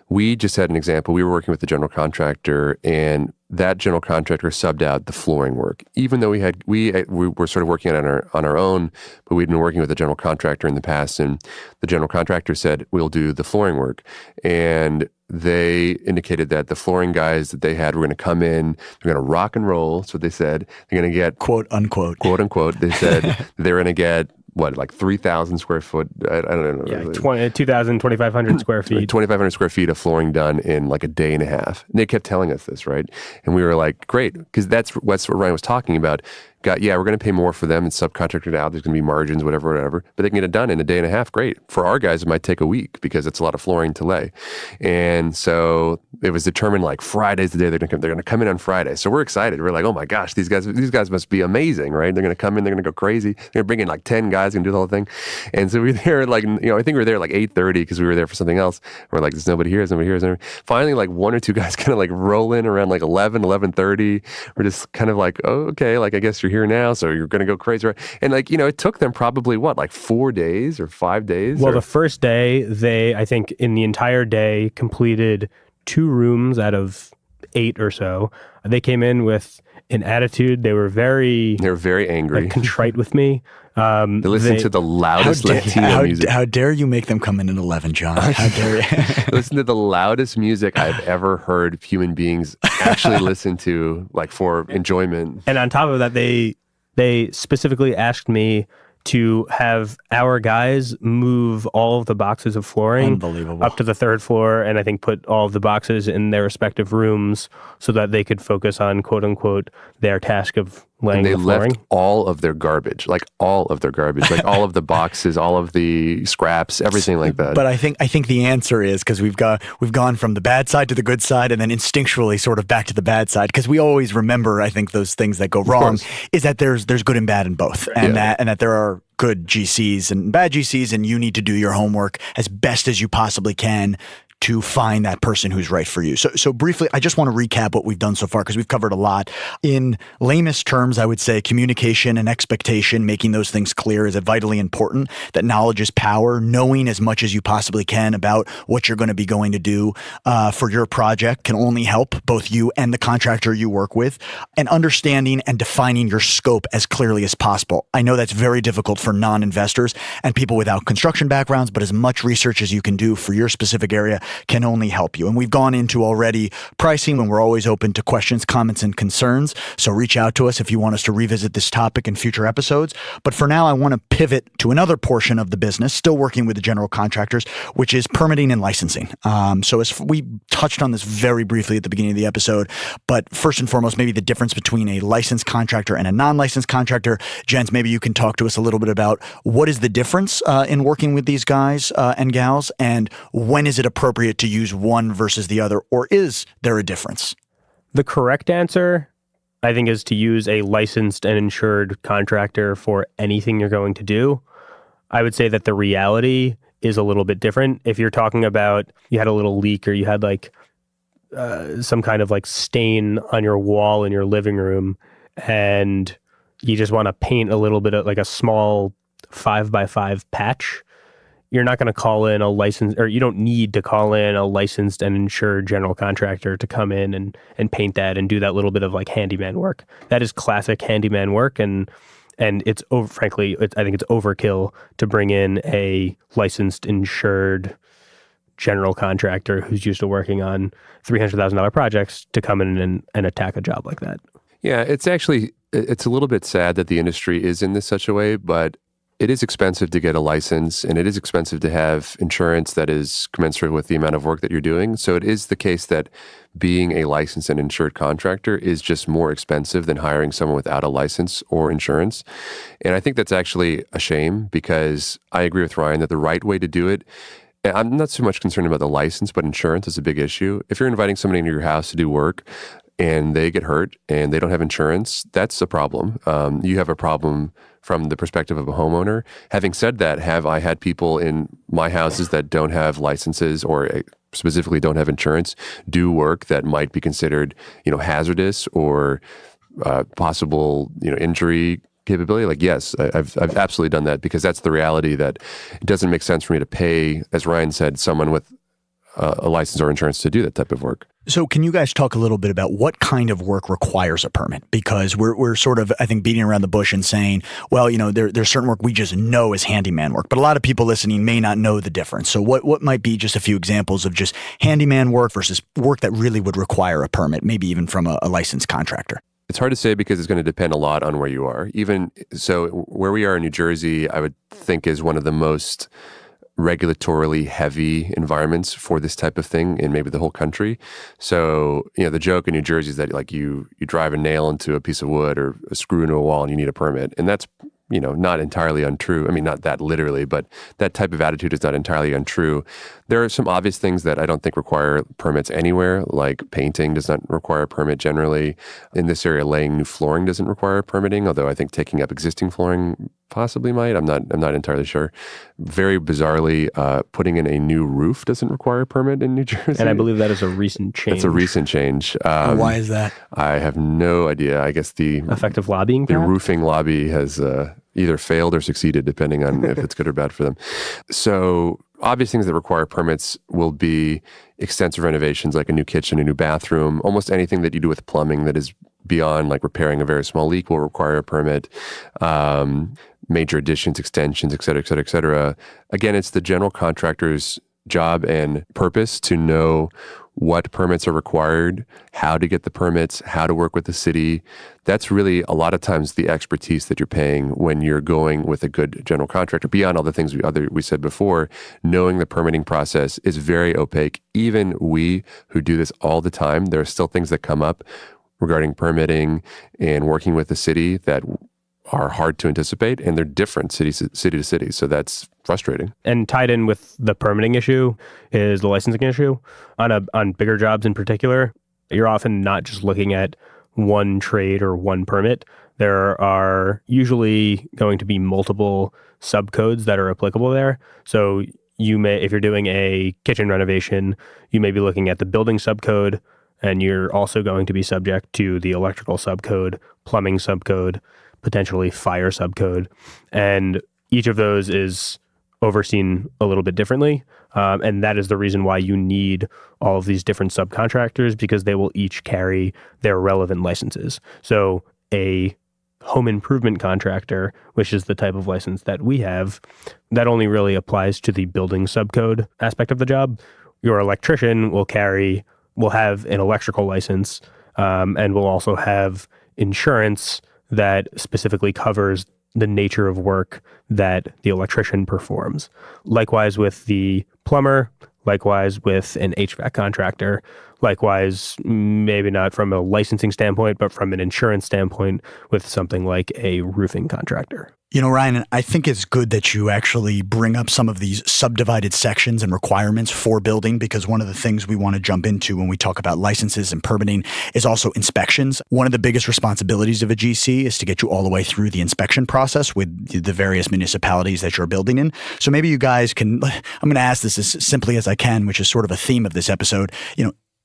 We just had an example. We were working with a general contractor, and that general contractor subbed out the flooring work, even though we were sort of working on our own, but we'd been working with a general contractor in the past, and the general contractor said, we'll do the flooring work. And they indicated that the flooring guys that they had were going to come in, they're going to rock and roll. So they said they're going to get quote unquote. They said they're going to get like 3,000 square foot, I don't know. Yeah, 2,000, 2,500 square feet. 2,500 square feet of flooring done in like a day and a half. And they kept telling us this, right? And we were like, great, because that's what Ryan was talking about. We're going to pay more for them and subcontracted out. There's going to be margins, whatever. But they can get it done in a day and a half. Great. For our guys, it might take a week because it's a lot of flooring to lay. And so it was determined like Friday's the day they're going to come in on Friday. So we're excited. We're like, oh my gosh, these guys must be amazing, right? They're going to come in. They're going to go crazy. They're going to bring in like 10 guys and do the whole thing. And so we were there like, I think we were there like 8:30 because we were there for something else. We're like, there's nobody here. Finally, like one or two guys kind of like roll in around like 11:30. We're just kind of like, oh, okay, like I guess you're here now. So you're going to go crazy, right? And like, it took them probably like 4 days or 5 days? Well, the first day, they, I think in the entire day, completed 2 rooms out of 8 or so. They came in with an attitude. They were very angry, contrite with me. They listened to the loudest Latino music. How dare you make them come in at 11, John? How dare you? Listen to the loudest music I've ever heard human beings actually listen to, like for enjoyment. And on top of that, they specifically asked me to have our guys move all of the boxes of flooring up to the 3rd floor, and I think put all of the boxes in their respective rooms so that they could focus on, quote unquote, their task of laying the flooring. And they left all of their garbage, like all of the boxes, all of the scraps, everything like that. But I think the answer is, because we've gone from the bad side to the good side and then instinctually sort of back to the bad side, because we always remember, I think, those things that go wrong, is that there's good and bad in both. And that there are good GCs and bad GCs, and you need to do your homework as best as you possibly can to find that person who's right for you. So briefly, I just want to recap what we've done so far, because we've covered a lot. In lamest terms, I would say communication and expectation, making those things clear, is vitally important. That knowledge is power. Knowing as much as you possibly can about what you're going to do for your project can only help both you and the contractor you work with. And understanding and defining your scope as clearly as possible. I know that's very difficult for non-investors and people without construction backgrounds, but as much research as you can do for your specific area can only help you. And we've gone into already pricing, and we're always open to questions, comments, and concerns. So reach out to us if you want us to revisit this topic in future episodes. But for now, I want to pivot to another portion of the business, still working with the general contractors, which is permitting and licensing. So as we touched on this very briefly at the beginning of the episode, but first and foremost, maybe the difference between a licensed contractor and a non-licensed contractor. Jens, maybe you can talk to us a little bit about what is the difference in working with these guys and gals, and when is it appropriate to use one versus the other, or is there a difference? The correct answer, I think, is to use a licensed and insured contractor for anything you're going to do. I would say that the reality is a little bit different. If you're talking about you had a little leak or you had like some kind of like stain on your wall in your living room and you just want to paint a little bit of like a small 5x5 patch, you're not going to call in a licensed, or you don't need to call in a licensed and insured general contractor to come in and paint that and do that little bit of like handyman work. That is classic handyman work. And it's frankly, I think it's overkill to bring in a licensed, insured general contractor who's used to working on $300,000 projects to come in and attack a job like that. Yeah, it's a little bit sad that the industry is in this such a way, but it is expensive to get a license and it is expensive to have insurance that is commensurate with the amount of work that you're doing. So it is the case that being a licensed and insured contractor is just more expensive than hiring someone without a license or insurance. And I think that's actually a shame because I agree with Ryan that the right way to do it, I'm not so much concerned about the license, but insurance is a big issue. If you're inviting somebody into your house to do work and they get hurt and they don't have insurance, that's a problem. You have a problem from the perspective of a homeowner. Having said that, have I had people in my houses that don't have licenses or specifically don't have insurance do work that might be considered, hazardous or possible, injury capability? Like, yes, I've absolutely done that because that's the reality that it doesn't make sense for me to pay, as Ryan said, someone with a license or insurance to do that type of work. So can you guys talk a little bit about what kind of work requires a permit? Because we're sort of, I think, beating around the bush and saying, well, there's certain work we just know is handyman work, but a lot of people listening may not know the difference. So what might be just a few examples of just handyman work versus work that really would require a permit, maybe even from a licensed contractor? It's hard to say because it's going to depend a lot on where you are. Even so, where we are in New Jersey, I would think is one of the most regulatorily heavy environments for this type of thing in maybe the whole country. So, the joke in New Jersey is that like you drive a nail into a piece of wood or a screw into a wall and you need a permit. And that's, not entirely untrue. I mean, not that literally, but that type of attitude is not entirely untrue. There are some obvious things that I don't think require permits anywhere, like painting does not require a permit generally. In this area, laying new flooring doesn't require permitting, although I think taking up existing flooring possibly might. I'm not entirely sure. Very bizarrely, putting in a new roof doesn't require a permit in New Jersey. And I believe that is a recent change. It's a recent change. Why is that? I have no idea. I guess the effective lobbying. The roofing lobby has either failed or succeeded, depending on if it's good or bad for them. So obvious things that require permits will be extensive renovations, like a new kitchen, a new bathroom. Almost anything that you do with plumbing that is beyond like repairing a very small leak will require a permit. Major additions, extensions, et cetera, et cetera, et cetera. Again, it's the general contractor's job and purpose to know what permits are required, how to get the permits, how to work with the city. That's really a lot of times the expertise that you're paying when you're going with a good general contractor. Beyond all the things we said before, knowing the permitting process is very opaque. Even we who do this all the time, there are still things that come up regarding permitting and working with the city that are hard to anticipate, and they're different city to city. So that's frustrating. And tied in with the permitting issue is the licensing issue. On bigger jobs in particular, you're often not just looking at one trade or one permit. There are usually going to be multiple subcodes that are applicable there. So you may, if you're doing a kitchen renovation, you may be looking at the building subcode, and you're also going to be subject to the electrical subcode, plumbing subcode, potentially fire subcode. And each of those is overseen a little bit differently. And that is the reason why you need all of these different subcontractors, because they will each carry their relevant licenses. So a home improvement contractor, which is the type of license that we have, that only really applies to the building subcode aspect of the job. Your electrician will have an electrical license, and will also have insurance that specifically covers the nature of work that the electrician performs. Likewise with the plumber, likewise with an HVAC contractor, Likewise, maybe not from a licensing standpoint, but from an insurance standpoint with something like a roofing contractor. Ryan, I think it's good that you actually bring up some of these subdivided sections and requirements for building, because one of the things we want to jump into when we talk about licenses and permitting is also inspections. One of the biggest responsibilities of a GC is to get you all the way through the inspection process with the various municipalities that you're building in. So maybe you guys can, I'm going to ask this as simply as I can, which is sort of a theme of this episode.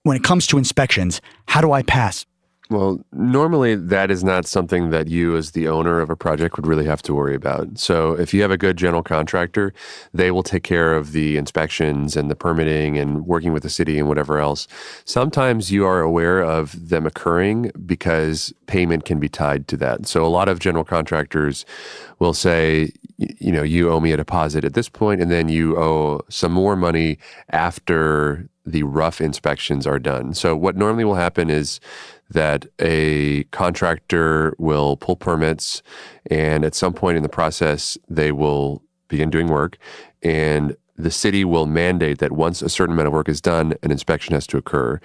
When it comes to inspections, how do I pass? Well, normally that is not something that you as the owner of a project would really have to worry about. So if you have a good general contractor, they will take care of the inspections and the permitting and working with the city and whatever else. Sometimes you are aware of them occurring because payment can be tied to that. So a lot of general contractors will say, you owe me a deposit at this point, and then you owe some more money after the rough inspections are done. So what normally will happen is that a contractor will pull permits, and at some point in the process, they will begin doing work, and the city will mandate that once a certain amount of work is done, an inspection has to occur.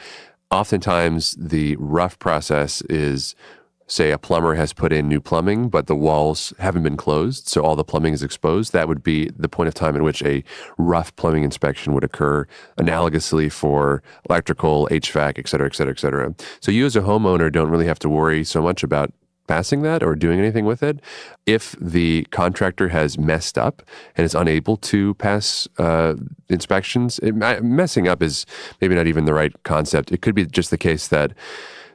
Oftentimes, the rough process is, say, a plumber has put in new plumbing, but the walls haven't been closed, so all the plumbing is exposed. That would be the point of time in which a rough plumbing inspection would occur, analogously for electrical, HVAC, et cetera, et cetera, et cetera. So you as a homeowner don't really have to worry so much about passing that or doing anything with it. If the contractor has messed up and is unable to pass inspections, messing up is maybe not even the right concept. It could be just the case that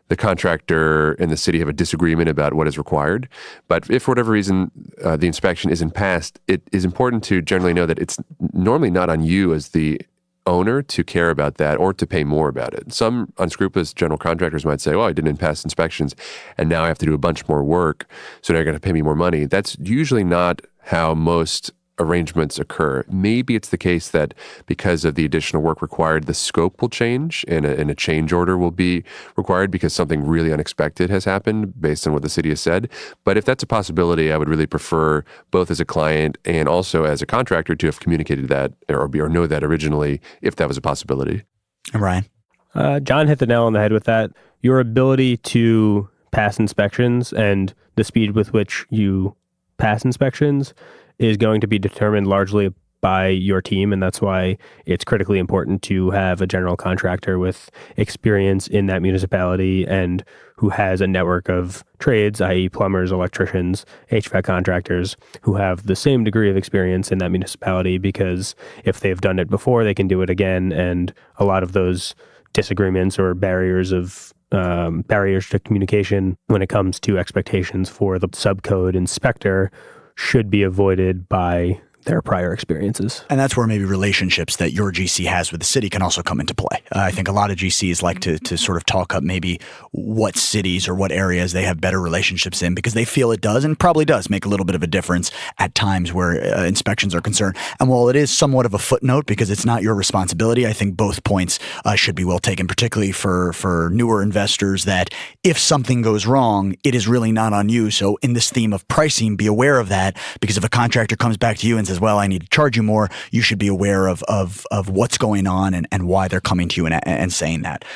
the contractor and the city have a disagreement about what is required. But if for whatever reason the inspection isn't passed, it is important to generally know that it's normally not on you as the owner to care about that or to pay more about it. Some unscrupulous general contractors might say, I didn't pass inspections and now I have to do a bunch more work, so now you're going to pay me more money. That's usually not how most arrangements occur. Maybe it's the case that because of the additional work required, the scope will change and a change order will be required because something really unexpected has happened based on what the city has said. But if that's a possibility, I would really prefer both as a client and also as a contractor to have communicated that or know that originally if that was a possibility. And Ryan? John hit the nail on the head with that. Your ability to pass inspections and the speed with which you pass inspections is going to be determined largely by your team, and that's why it's critically important to have a general contractor with experience in that municipality and who has a network of trades, i.e. plumbers, electricians, HVAC contractors, who have the same degree of experience in that municipality, because if they've done it before, they can do it again, and a lot of those disagreements or barriers to communication when it comes to expectations for the subcode inspector should be avoided by their prior experiences. And that's where maybe relationships that your GC has with the city can also come into play. I think a lot of GCs like to sort of talk up maybe what cities or what areas they have better relationships in, because they feel it does and probably does make a little bit of a difference at times where inspections are concerned. And while it is somewhat of a footnote because it's not your responsibility, I think both points should be well taken, particularly for newer investors, that if something goes wrong, it is really not on you. So in this theme of pricing, be aware of that, because if a contractor comes back to you and says, well, I need to charge you more, you should be aware of what's going on and why they're coming to you and saying that.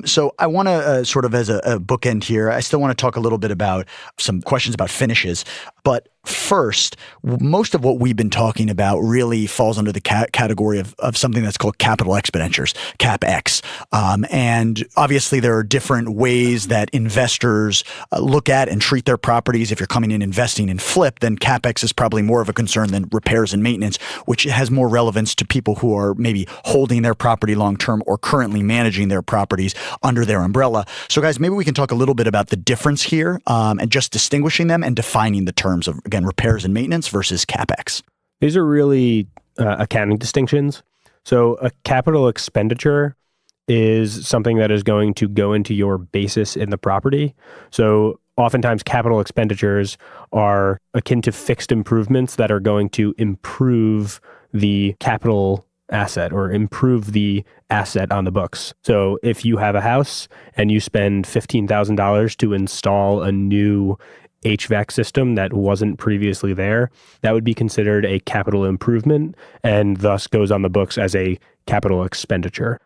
So I want to sort of as a bookend here, I still want to talk a little bit about some questions about finishes. But first, most of what we've been talking about really falls under the category of something that's called capital expenditures, CapEx. And obviously, there are different ways that investors look at and treat their properties. If you're coming in investing in flip, then CapEx is probably more of a concern than repairs and maintenance, which has more relevance to people who are maybe holding their property long-term or currently managing their properties under their umbrella. So guys, maybe we can talk a little bit about the difference here and just distinguishing them and defining the terms of, again, repairs and maintenance versus CapEx. These are really accounting distinctions. So a capital expenditure is something that is going to go into your basis in the property. So oftentimes capital expenditures are akin to fixed improvements that are going to improve the capital asset or improve the asset on the books. So if you have a house and you spend $15,000 to install a new HVAC system that wasn't previously there, that would be considered a capital improvement and thus goes on the books as a capital expenditure.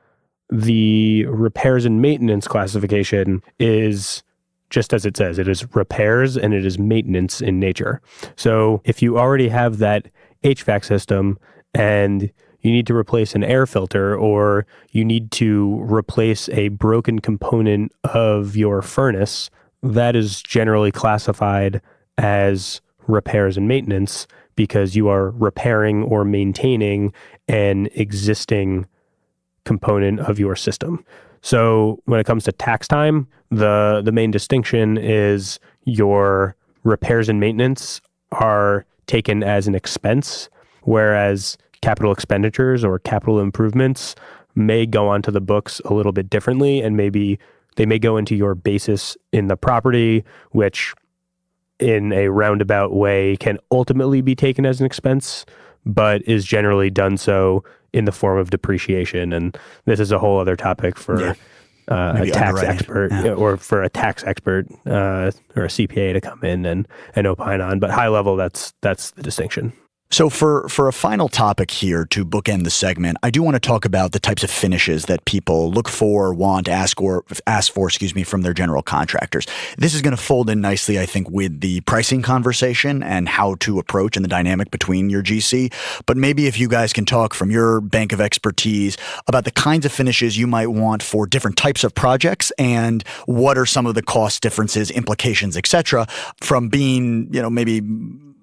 the repairs and maintenance classification is just as it says. It is repairs and it is maintenance in nature. So if you already have that HVAC system and you need to replace an air filter, or you need to replace a broken component of your furnace, that is generally classified as repairs and maintenance because you are repairing or maintaining an existing component of your system. So when it comes to tax time, the main distinction is your repairs and maintenance are taken as an expense, whereas capital expenditures or capital improvements may go onto the books a little bit differently, and maybe they may go into your basis in the property, which in a roundabout way can ultimately be taken as an expense, but is generally done so in the form of depreciation. And this is a whole other topic for a tax expert or for a tax expert or a CPA to come in and opine on. But high level, that's the distinction. So for a final topic here to bookend the segment, I do want to talk about the types of finishes that people look for, want, ask for, from their general contractors. This is going to fold in nicely, I think, with the pricing conversation and how to approach and the dynamic between your GC. But maybe if you guys can talk from your bank of expertise about the kinds of finishes you might want for different types of projects and what are some of the cost differences, implications, etc., from being, maybe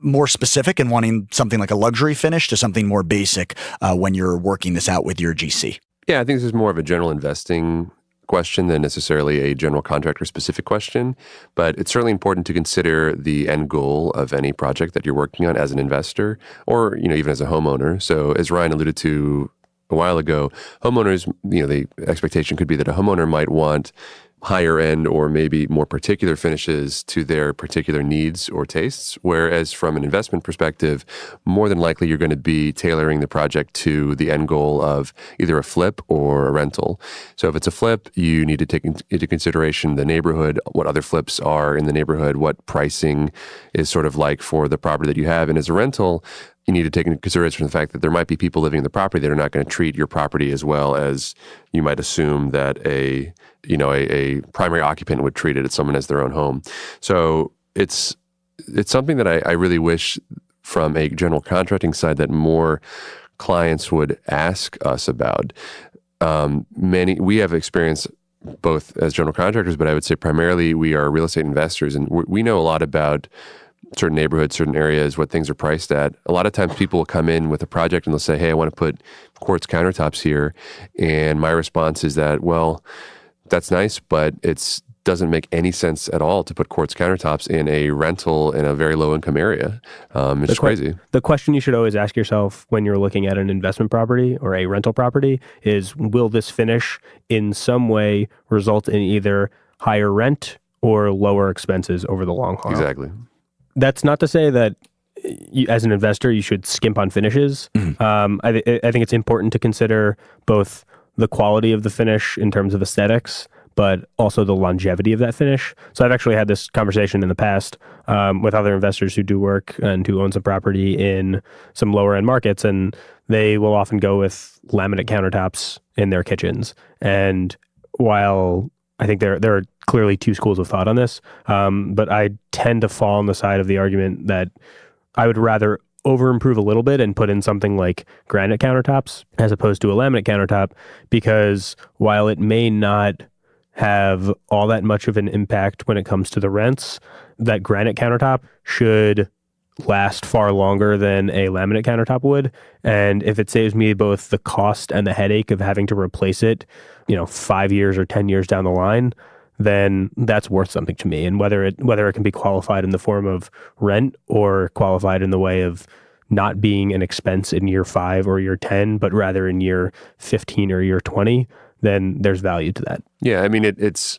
more specific and wanting something like a luxury finish to something more basic when you're working this out with your GC? Yeah, I think this is more of a general investing question than necessarily a general contractor specific question, but it's certainly important to consider the end goal of any project that you're working on as an investor or, even as a homeowner. So as Ryan alluded to a while ago, homeowners, the expectation could be that a homeowner might want higher end or maybe more particular finishes to their particular needs or tastes. Whereas from an investment perspective, more than likely you're going to be tailoring the project to the end goal of either a flip or a rental. So if it's a flip, you need to take into consideration the neighborhood, what other flips are in the neighborhood, what pricing is sort of like for the property that you have. And as a rental, you need to take into consideration the fact that there might be people living in the property that are not going to treat your property as well as you might assume that a primary occupant would treat it as someone as their own home. So it's something that I really wish from a general contracting side that more clients would ask us about. We have experience both as general contractors, but I would say primarily we are real estate investors, and we know a lot about certain neighborhoods, certain areas, what things are priced at. A lot of times people will come in with a project and they'll say, hey, I want to put quartz countertops here. And my response is that, well, that's nice, but it doesn't make any sense at all to put quartz countertops in a rental in a very low income area. It's crazy. The question you should always ask yourself when you're looking at an investment property or a rental property is, will this finish in some way result in either higher rent or lower expenses over the long haul? Exactly. That's not to say that as an investor, you should skimp on finishes. I think it's important to consider both the quality of the finish in terms of aesthetics, but also the longevity of that finish. So I've actually had this conversation in the past with other investors who do work and who own some property in some lower end markets, and they will often go with laminate countertops in their kitchens. And while I think there are clearly two schools of thought on this, but I tend to fall on the side of the argument that I would rather over-improve a little bit and put in something like granite countertops as opposed to a laminate countertop, because while it may not have all that much of an impact when it comes to the rents, that granite countertop should last far longer than a laminate countertop would. And if it saves me both the cost and the headache of having to replace it, 5 years or 10 years down the line, then that's worth something to me. And whether it can be qualified in the form of rent or qualified in the way of not being an expense in year 5 or year 10, but rather in year 15 or year 20, then there's value to that. Yeah, I mean, it's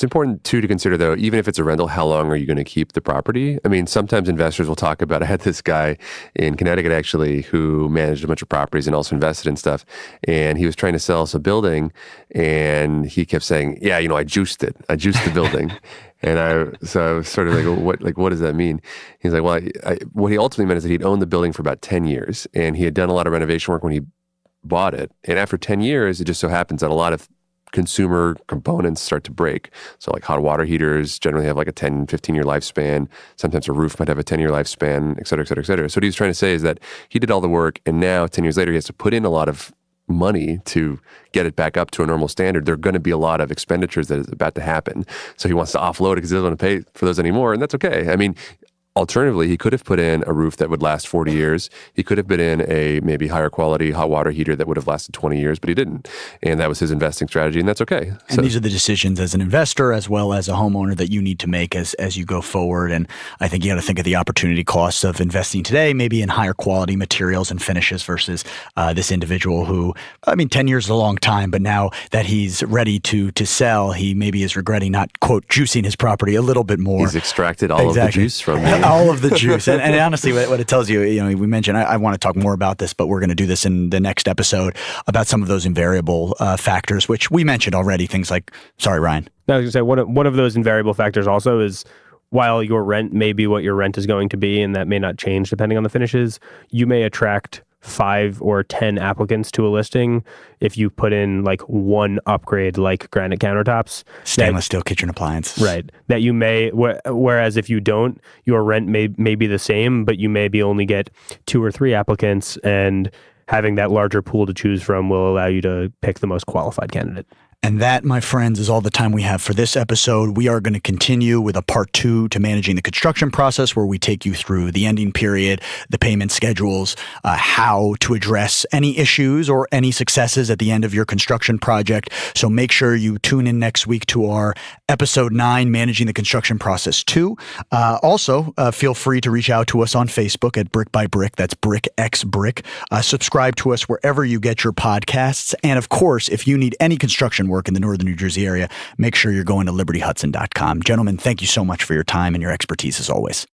important too to consider, though, even if it's a rental, how long are you going to keep the property? I mean, sometimes investors will talk about, I had this guy in Connecticut actually who managed a bunch of properties and also invested in stuff. And he was trying to sell us a building and he kept saying, yeah, I juiced it. I juiced the building. And I was sort of like, what does that mean? He's like, well, what he ultimately meant is that he'd owned the building for about 10 years and he had done a lot of renovation work when he bought it. And after 10 years, it just so happens that a lot of consumer components start to break. So like hot water heaters generally have like a 10, 15-year lifespan. Sometimes a roof might have a 10-year lifespan, et cetera, et cetera, et cetera. So what he was trying to say is that he did all the work, and now 10 years later, he has to put in a lot of money to get it back up to a normal standard. There are going to be a lot of expenditures that is about to happen. So he wants to offload it because he doesn't want to pay for those anymore, and that's okay. I mean, alternatively, he could have put in a roof that would last 40 years. He could have put in a maybe higher quality hot water heater that would have lasted 20 years, but he didn't. And that was his investing strategy, and that's okay. And these are the decisions as an investor as well as a homeowner that you need to make as you go forward. And I think you got to think of the opportunity costs of investing today, maybe in higher quality materials and finishes versus this individual who, 10 years is a long time, but now that he's ready to sell, he maybe is regretting not, quote, juicing his property a little bit more. He's extracted all of the juice from me. All of the juice. And honestly, what it tells you, we mentioned, I want to talk more about this, but we're going to do this in the next episode about some of those invariable factors, which we mentioned already. Things like, sorry, Ryan. No, I was going to say, one of those invariable factors also is while your rent may be what your rent is going to be, and that may not change depending on the finishes, you may attract 5 or 10 applicants to a listing if you put in like one upgrade like granite countertops, stainless steel kitchen appliance, right, that you may, whereas if you don't, your rent may be the same, but you maybe only get 2 or 3 applicants, and having that larger pool to choose from will allow you to pick the most qualified candidate. And that, my friends, is all the time we have for this episode. We are going to continue with a part 2 to managing the construction process, where we take you through the ending period, the payment schedules, how to address any issues or any successes at the end of your construction project. So make sure you tune in next week to our episode 9, Managing the Construction Process 2. Also, feel free to reach out to us on Facebook at Brick by Brick. That's Brick X Brick. Subscribe to us wherever you get your podcasts. And of course, if you need any construction work in the northern New Jersey area, make sure you're going to libertyhudson.com. Gentlemen, thank you so much for your time and your expertise as always.